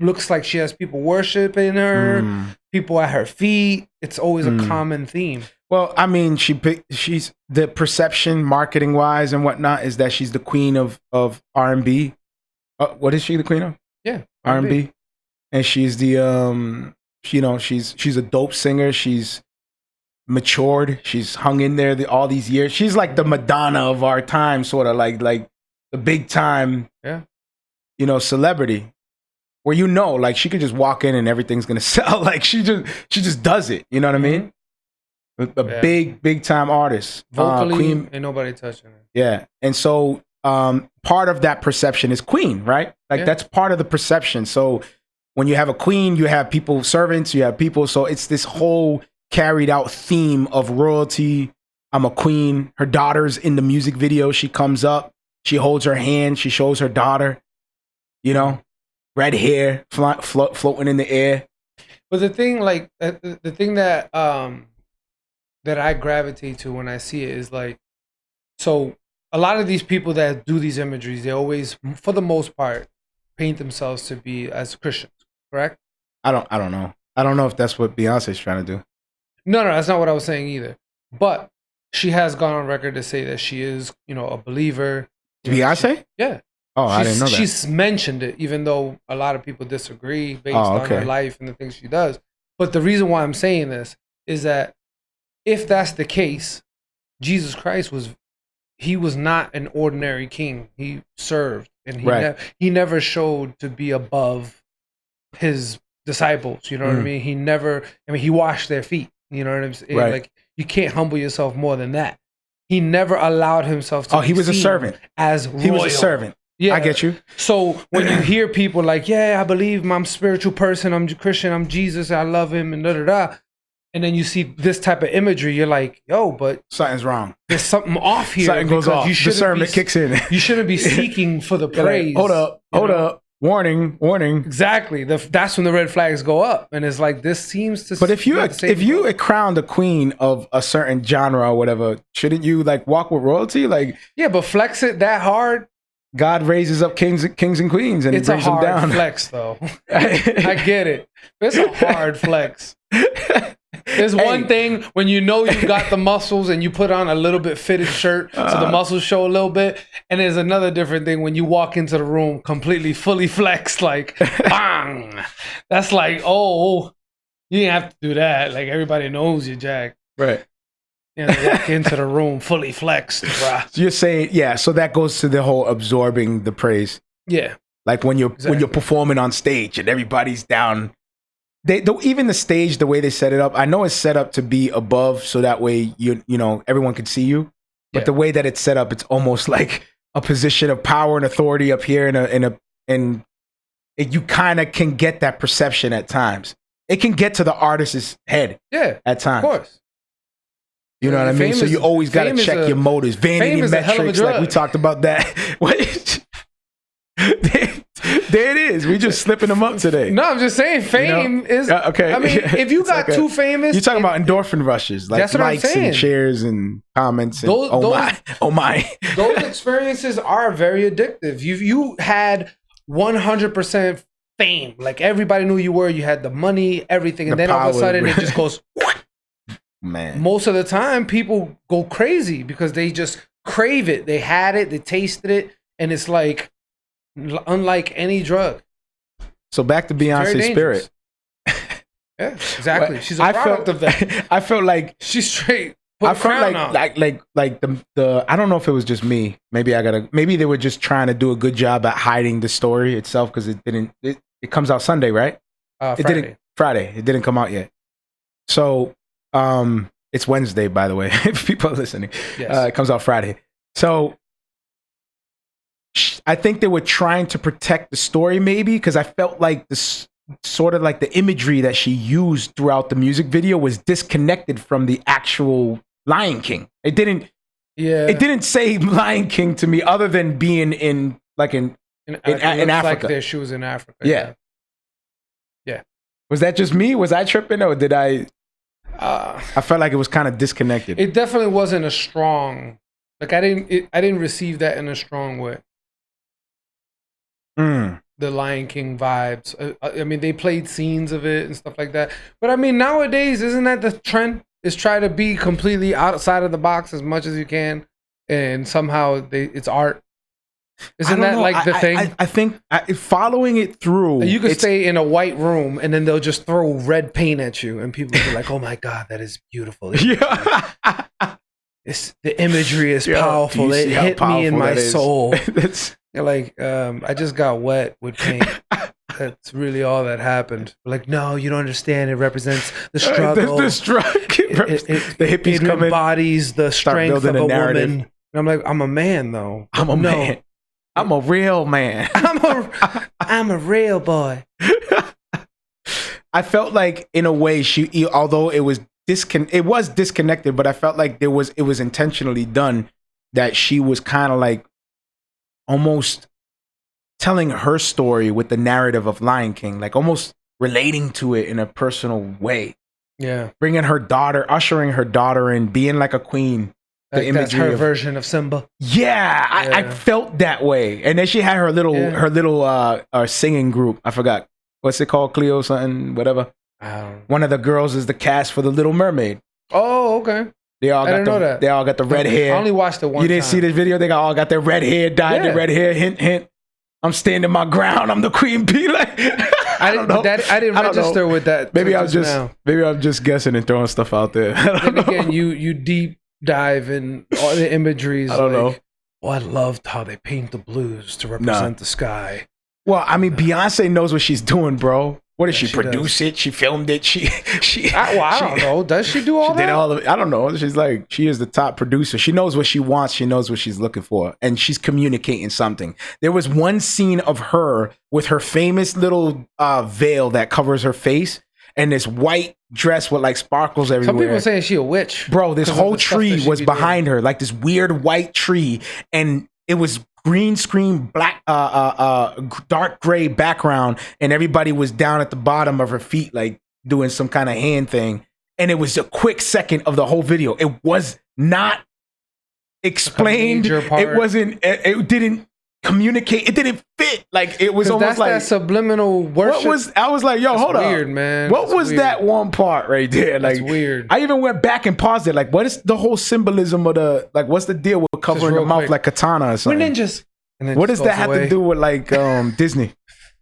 looks like she has people worshiping her, people at her feet. It's always a common theme. Well, I mean, she's the perception, marketing wise and whatnot, is that she's the queen of R&B. What is she the queen of? Yeah, R&B. And she's the she's a dope singer. She's matured. She's hung in there all these years. She's like the Madonna of our time, sort of like the big time, celebrity. Where like she could just walk in and everything's gonna sell. Like she just does it. You know what I mean? A big time artist. Vocally, Queen, ain't nobody touching her. Yeah. And so part of that perception is queen, right? Like that's part of the perception. So when you have a queen, you have people, servants, you have people. So it's this whole carried out theme of royalty. I'm a queen. Her daughter's in the music video. She comes up, she holds her hand, she shows her daughter, red hair floating in the air. But the thing, like the thing that I gravitate to when I see it is like, so a lot of these people that do these imageries, they always, for the most part, paint themselves to be as Christians, correct? I don't know. I don't know if that's what Beyonce's trying to do. No, that's not what I was saying either. But she has gone on record to say that she is, a believer. Beyonce? Yeah. Oh, I didn't know that. She's mentioned it, even though a lot of people disagree based on her life and the things she does. But the reason why I'm saying this is that if that's the case, Jesus Christ was not an ordinary king. He served, and he never showed to be above his disciples. You know what I mean? He washed their feet. You know what I'm saying? Right. Like, you can't humble yourself more than that. He never allowed himself to. He was a servant. He was a servant. Yeah, I get you. So when you hear people like, yeah, I believe I'm a spiritual person, I'm Christian, I'm Jesus, I love him, and and then you see this type of imagery, you're like, yo, but something's wrong. There's something off here. Something goes off. Discernment kicks in. You shouldn't be seeking for the praise. Like, hold up. Warning. Exactly. That's when the red flags go up, and it's like, this seems to. But if you crowned a queen of a certain genre or whatever, shouldn't you like walk with royalty? Like, yeah, but flex it that hard. God raises up kings and queens, and it's he brings them down. It's a hard flex, though. I get it. It's a hard flex. There's one thing when you got the muscles and you put on a little bit fitted shirt so the muscles show a little bit, and there's another different thing when you walk into the room completely fully flexed, like bang. That's like, oh, you didn't have to do that. Like, everybody knows you, Jack. Right. Walk into the room fully flexed, bruh. So you're saying, yeah, so that goes to the whole absorbing the praise. Yeah. Like when you're performing on stage and everybody's down. Even the stage, the way they set it up, I know it's set up to be above so that way everyone can see you. But the way that it's set up, it's almost like a position of power and authority up here, and you kind of can get that perception at times. It can get to the artist's head, at times. Of course. You know what I mean? So you always got to check your motives, vanity metrics, like we talked about that. There it is. We just slipping them up today. No, I'm just saying fame is okay. I mean, if you got too famous, you're talking about endorphin rushes, like likes and shares and comments. And oh my. Those experiences are very addictive. You had 100% fame, like everybody knew you were. You had the money, everything, and then all of a sudden it just goes. Man, most of the time people go crazy because they just crave it. They had it, they tasted it, and it's like unlike any drug. So back to Beyonce's spirit. Yeah, exactly. She's a product of that. I felt like she's straight. I felt like the I don't know if it was just me. Maybe they were just trying to do a good job at hiding the story itself because it comes out Sunday, right? Friday. It didn't come out yet. So it's Wednesday, by the way, if people are listening. Yes. It comes out Friday. So I think they were trying to protect the story, maybe, because I felt like this sort of like the imagery that she used throughout the music video was disconnected from the actual Lion King. It didn't say Lion King to me other than being in Africa. Like she was in Africa. Yeah. Was that just me? Was I tripping, or did I felt like it was kind of disconnected. It definitely wasn't a strong. Like I didn't receive that in a strong way. The Lion King vibes. I mean, they played scenes of it and stuff like that. But I mean, nowadays, isn't that the trend? Is try to be completely outside of the box as much as you can, and somehow it's art. Isn't that like the thing? I think following it through. You could stay in a white room and then they'll just throw red paint at you, and people will be like, "Oh my God, that is beautiful." The imagery is powerful. It hit me in my soul. You're like, I just got wet with paint. That's really all that happened. Like, no, you don't understand. It represents the struggle. The struggle. The hippies it embodies the strength of a woman. And I'm like, I'm a man, though. I'm a man. I'm a real man. I'm a real boy. I felt like, in a way, although it was disconnected, but I felt like it was intentionally done. That she was kind of like almost telling her story with the narrative of Lion King, like almost relating to it in a personal way. Yeah, bringing her daughter, ushering her daughter in, being like a queen, The Like that's imagery her of- version of Simba. Yeah, I Yeah. felt that way. And then she had her little singing group. I forgot what's it called, Cleo something, whatever. One of the girls is the cast for the Little Mermaid. Oh, okay. They all I got didn't know that. They all got the red hair. I only watched it one time. You didn't see this video? They all got their red hair, dyed Yeah. the red hair. Hint, hint. I'm standing my ground. I'm the queen bee. Like I didn't know. I didn't I don't register know. with that. Maybe till I'm just now. maybe I'm just guessing and throwing stuff out there. I don't Then know. again, you deep dive in all the imageries. I don't know. Oh, I loved how they paint the blues to represent the sky. Well, I mean, Beyonce knows what she's doing, bro. What did Yeah, she she produce it? She filmed it. She I don't know. Does she do all She did that? all of it. I don't know. She's like, she is the top producer. She knows what she wants. She knows what she's looking for. And she's communicating something. There was one scene of her with her famous little veil that covers her face and this white dress with like sparkles everywhere. Some people saying she a witch. Bro, this 'cause of whole the stuff that tree she was be doing. behind her, like this weird white tree. And it was green screen, black, dark gray background. And everybody was down at the bottom of her feet, like doing some kind of hand thing. And it was a quick second of the whole video. It was not explained. major part. It wasn't, it didn't communicate. It didn't fit. Like it was 'Cause almost that's like, that subliminal worship. I was like, yo, That's hold up. weird, man. What That's was weird. that one part right there? That's Like weird. I even went back and paused it. Like, what is the whole symbolism of the, like, what's the deal with covering the real mouth quick. like katana or We're something? ninjas. And then What just does that goes have away. to do with like Disney,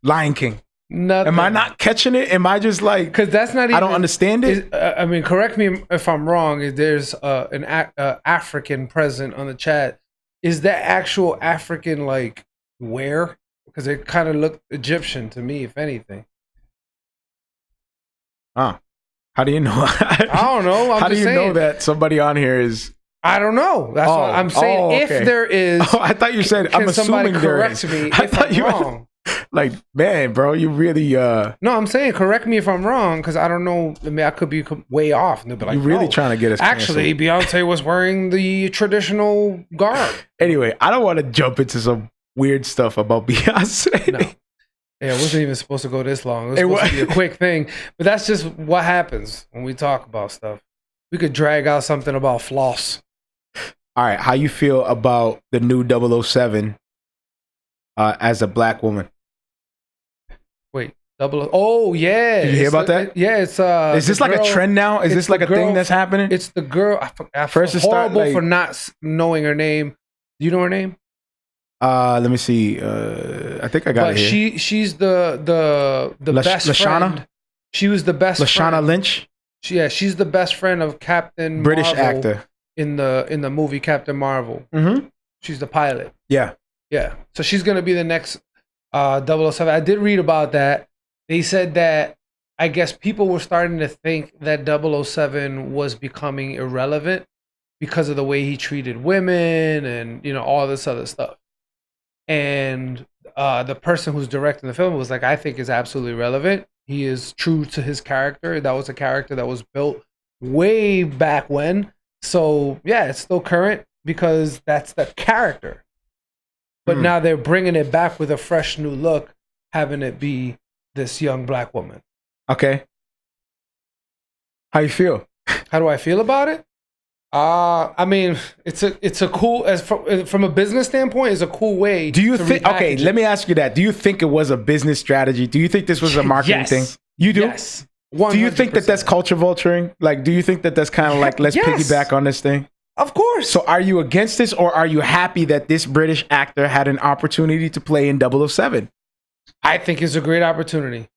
Lion King? Nothing. Am I not catching it? Am I just like, Because that's not even. I don't understand it? I mean, correct me if I'm wrong. If there's an African present on the chat, is that actual African like wear? Because it kind of looked Egyptian to me, if anything. How do you know? I don't know. I'm How do just you saying. know that somebody on here is? I don't know. That's what I'm saying. oh, okay. If there is, Oh, I thought you said. I'm can somebody assuming there correct is. me I if thought I'm you wrong? like, man, bro, you really No, I'm saying correct me if I'm wrong because I don't know. I mean, I could be way off. And they'll be like, you really no, trying to get us actually, canceled. Beyonce was wearing the traditional garb. Anyway, I don't want to jump into some weird stuff about Beyonce. No. Yeah, it wasn't even supposed to go this long. It was It supposed was. to be a quick thing. But that's just what happens when we talk about stuff. We could drag out something about floss. All right, how you feel about the new 007 as a black woman? Wait, oh yeah. Did you hear It's about the- that? Yeah, it's Is this the like a girl- trend now? Is it's this like the a thing girl- that's happening? It's the girl. I First feel to start, horrible like- for not knowing her name. Do you know her name? Let me see. I think I got But it here. she's the best Lashana? friend. She was the best Lashana friend. Lynch, She's the best friend of Captain British Marvel actor. in the movie Captain Marvel. Mm-hmm. She's the pilot. Yeah. Yeah. So she's going to be the next 007. I did read about that. They said that I guess people were starting to think that 007 was becoming irrelevant because of the way he treated women and, you know, all this other stuff. And the person who's directing the film was like, I think is absolutely relevant. He is true to his character. That was a character that was built way back when. So, yeah, it's still current because that's the character. But now they're bringing it back with a fresh new look, having it be this young black woman. Okay. How you feel? How do I feel about it? I mean, it's a cool from a business standpoint, it's a cool way. Do you to think? Okay, repackage it. let me ask you that. Do you think it was a business strategy? Do you think this was a marketing Yes. thing? You do. Yes. Do you think that that's 100%. culture vulturing? Like, do you think that that's kind of like, let's Yes. piggyback on this thing? Of course. So are you against this, or are you happy that this British actor had an opportunity to play in 007? I think it's a great opportunity,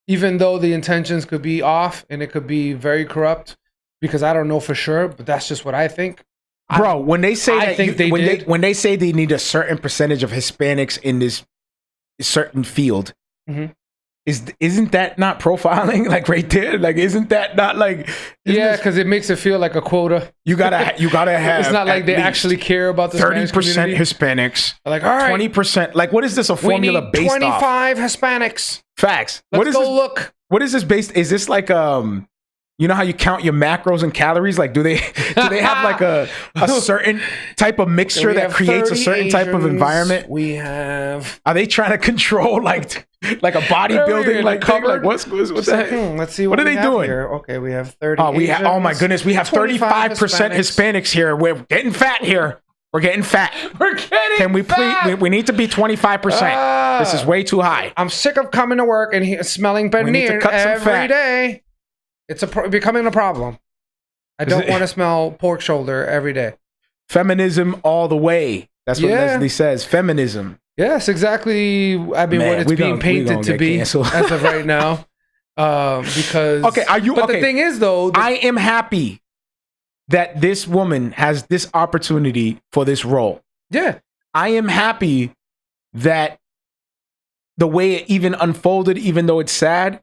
even though the intentions could be off and it could be very corrupt, because I don't know for sure, but that's just what I think. Bro, when they say I that think they did. when they say they need a certain percentage of Hispanics in this certain field, Mhm. isn't that not profiling? Like right there, like isn't that not like? Yeah, because it makes it feel like a quota. you gotta have. It's not like they actually care about the 30% Spanish community. Hispanics, Like, all right, 20%. Like, what is this a we formula need based off? 25 Hispanics. Facts. Let's What is go this? look. What is this based? Is this like you know how you count your macros and calories? Like, do they have like a certain type of mixture We that have creates a 30 certain type of Asians. environment? We have Are they trying to control like like a bodybuilding like thing? Like what's the heck? Let's see What are they doing here. Okay, we have 30. Oh, oh my goodness, we have 35% Hispanics here. We're getting fat here. We're getting fat. Can we please? We need to be 25%. This is way too high. I'm sick of coming to work and smelling paneer every day. It's becoming a problem. I don't want to smell pork shoulder every day. Feminism all the way. That's what Leslie says. Feminism. Yes, exactly. I mean, what it's being painted to be as of right now. Because But the thing is, though, I am happy that this woman has this opportunity for this role. Yeah. I am happy that the way it even unfolded, even though it's sad,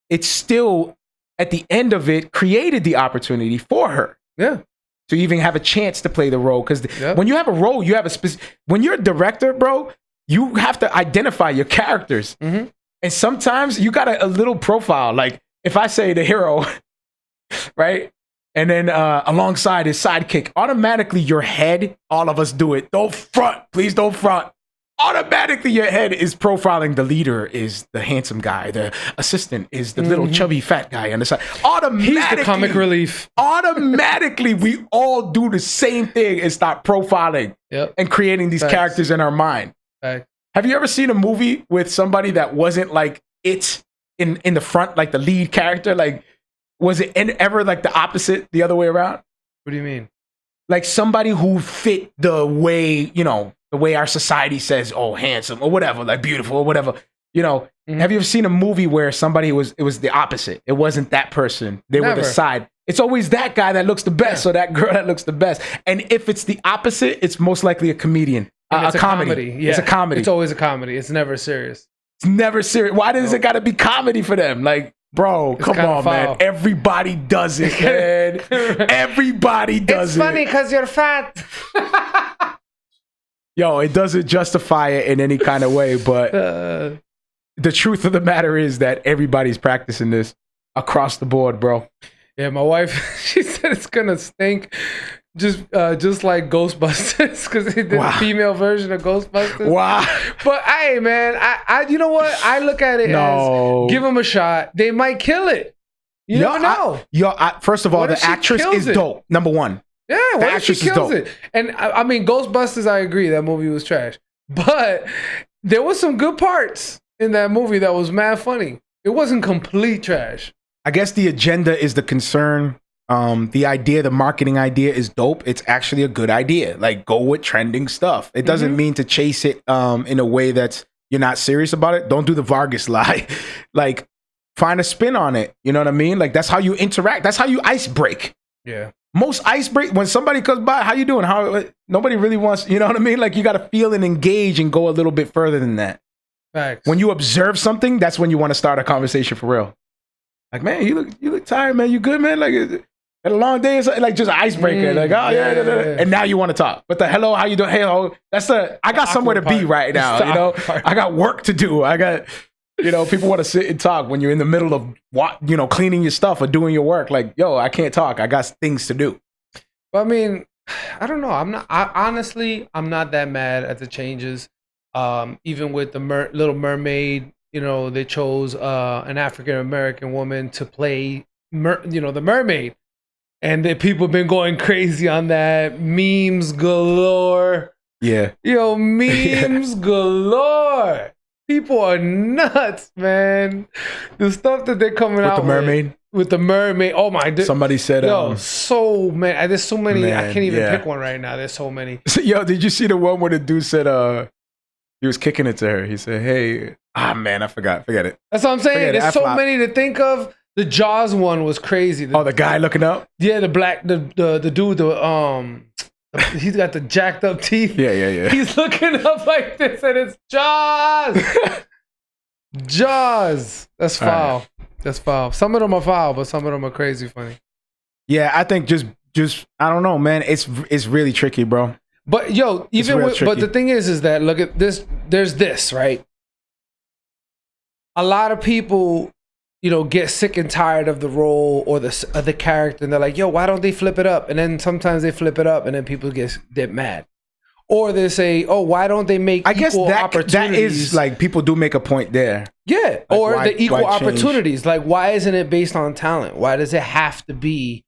it's still at the end of it created the opportunity for her. Yeah. To even have a chance to play the role. Because when you have a role, you have when you're a director, bro, you have to identify your characters. Mm-hmm. And sometimes you got a little profile. Like if I say the hero, right? And then alongside his sidekick, automatically your head, all of us do it. Don't front, please don't front. Automatically your head is profiling the leader is the handsome guy. The assistant is the little chubby fat guy on the side. Automatically. He's the comic relief. Automatically, we all do the same thing and start profiling and creating these characters in our mind. Have you ever seen a movie with somebody that wasn't like it in the front, like the lead character? Like, was it ever like the opposite, the other way around? What do you mean? Like somebody who fit the way, the way our society says, oh, handsome or whatever, like beautiful or whatever. Have you ever seen a movie where it was the opposite? It wasn't that person. They were the side. It's always that guy that looks the best or that girl that looks the best. And if it's the opposite, it's most likely a comedian. It's a comedy. Yeah. It's a comedy. It's always a comedy. It's never serious. It's never serious. Why does it got to be comedy for them? Like, bro, come on, man. Everybody does it, man. Everybody does it. It's funny because you're fat. Yo, it doesn't justify it in any kind of way, but the truth of the matter is that everybody's practicing this across the board, bro. Yeah, my wife, she said it's gonna stink, just like Ghostbusters, because they did the female version of Ghostbusters. Wow. But hey, man, I you know what? I look at it as give them a shot. They might kill it. You never know. First of all, the actress is dope. Number one. Yeah, what if she kills it? And I mean, Ghostbusters, I agree, that movie was trash. But there was some good parts in that movie that was mad funny. It wasn't complete trash. I guess the agenda is the concern. The idea, the marketing idea is dope. It's actually a good idea. Like, go with trending stuff. It doesn't mean to chase it in a way that's you're not serious about it. Don't do the Vargas lie. Like, find a spin on it. You know what I mean? Like, that's how you interact. That's how you ice break. Yeah. Most ice break, when somebody comes by, how you doing? Nobody really wants, you know what I mean? Like, you got to feel and engage and go a little bit further than that. Facts. When you observe something, that's when you want to start a conversation for real. Like, man, you look tired, man. You good, man? Like, had a long day, like just an icebreaker. Like, oh yeah. And now you want to talk. But the hello, how you doing? Hey, that's I got somewhere to be right now. You know, I got work to do. I got, people want to sit and talk when you're in the middle of cleaning your stuff or doing your work. Like, yo, I can't talk. I got things to do. But I mean, I don't know. Honestly, I'm not that mad at the changes. Even with the Little Mermaid, they chose an African American woman to play, the mermaid. And the people have been going crazy on that. Memes galore. Yeah. Memes galore. People are nuts, man. The stuff that they're coming out with the mermaid. Oh my! Somebody said, so many. There's so many. I can't even pick one right now. There's so many. Yo, did you see the one where the dude said, he was kicking it to her? He said, "Hey, man, I forgot. Forget it." That's what I'm saying. There's so many to think of. The Jaws one was crazy. The guy looking up? Yeah, the dude, he's got the jacked up teeth. Yeah. He's looking up like this and it's Jaws. Jaws. That's foul. Right. That's foul. Some of them are foul, but some of them are crazy funny. Yeah, I think just I don't know, man. It's really tricky, bro. But but the thing is that look at this. There's this, right? A lot of people, get sick and tired of the role or the character, and they're like, yo, why don't they flip it up? And then sometimes they flip it up, and then people get mad. or they say, oh, why don't they make equal opportunities? That is like, people do make a point there. Yeah, Like, or why- the equal why change? opportunities. Like, why isn't it based on talent? Why does it have to be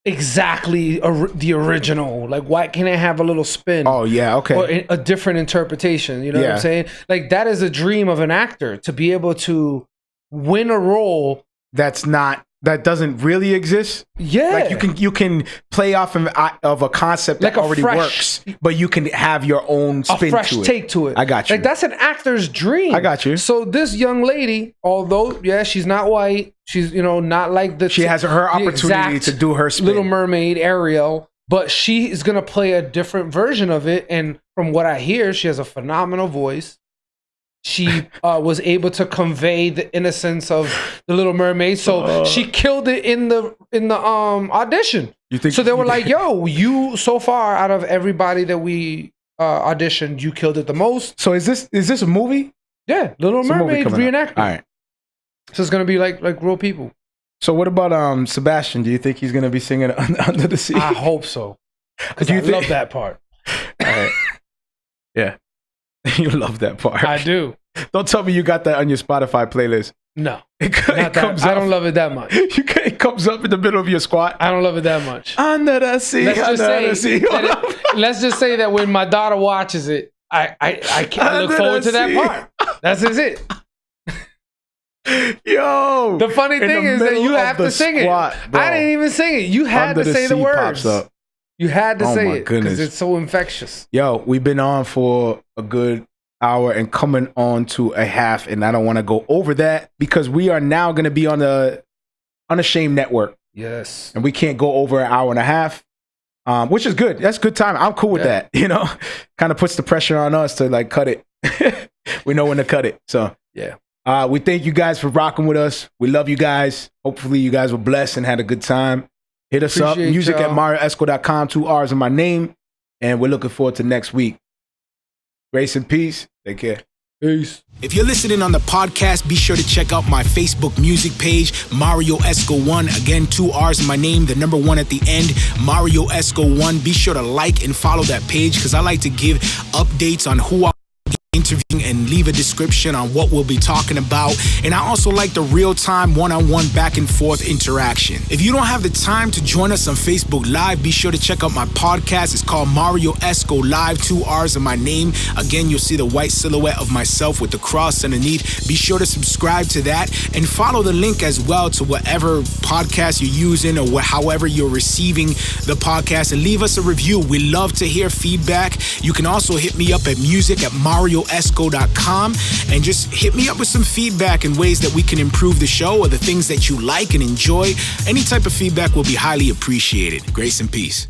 exactly the original? Like, why can't it have a little spin? Oh yeah, okay. Or a different interpretation? You know what I'm saying? Like, that is a dream of an actor, to be able to win a role that doesn't really exist. Yeah, Like, you can play off of a concept that Like a already fresh- works, but you can have your own spin, a fresh to it. take to it. I got you. Like, that's an actor's dream. I got you. So this young lady, although she's not white, she's not like She has her opportunity to do her spin. Little Mermaid, Ariel, but she is gonna play a different version of it. And from what I hear, she has a phenomenal voice. She was able to convey the innocence of the Little Mermaid, so she killed it in the audition. You think so? They were like, "Yo, you so far out of everybody that we auditioned, you killed it the most." So is this a movie? Yeah, Little It's a movie Mermaid coming up. reenactment. All right. So it's gonna be like real people. So what about Sebastian? Do you think he's gonna be singing Under the Sea? I hope so, because I love that part. All right. Yeah. You love that part. I do. Don't tell me you got that on your Spotify playlist. No, It not comes that. I up. don't love it that much. It comes up in the middle of your squat. I don't love it that much. Under the sea. Let's just say that when my daughter watches it, I look forward to that part. That's just it. Yo. The funny thing is that you have to sing it. I didn't even sing it. You had to say the words. You had to say it because it's so infectious. Yo, we've been on for a good hour and coming on to a half, and I don't want to go over that because we are now going to be on the Unashamed Network. Yes. And we can't go over an hour and a half, which is good. That's good time. I'm cool with that. Kind of puts the pressure on us to like cut it. We know when to cut it. So yeah. We thank you guys for rocking with us. We love you guys. Hopefully you guys were blessed and had a good time. Hit us up. Music at MarrioEsco.com. 2 R's in my name. And we're looking forward to next week. Grace and peace. Take care. Peace. If you're listening on the podcast, be sure to check out my Facebook music page, Marrio Esco 1. Again, 2 R's in my name, the number 1 at the end, Marrio Esco 1. Be sure to like and follow that page because I like to give updates on who I'm interviewing and leave a description on what we'll be talking about. And I also like the real-time one-on-one back and forth interaction. If you don't have the time to join us on Facebook Live, be sure to check out my podcast. It's called Marrio Esco Live, 2 R's in my name. Again, you'll see the white silhouette of myself with the cross underneath. Be sure to subscribe to that and follow the link as well to whatever podcast you're using or however you're receiving the podcast, and leave us a review. We love to hear feedback. You can also hit me up at music@marrioesco.com and just hit me up with some feedback and ways that we can improve the show or the things that you like and enjoy. Any type of feedback will be highly appreciated. Grace and peace.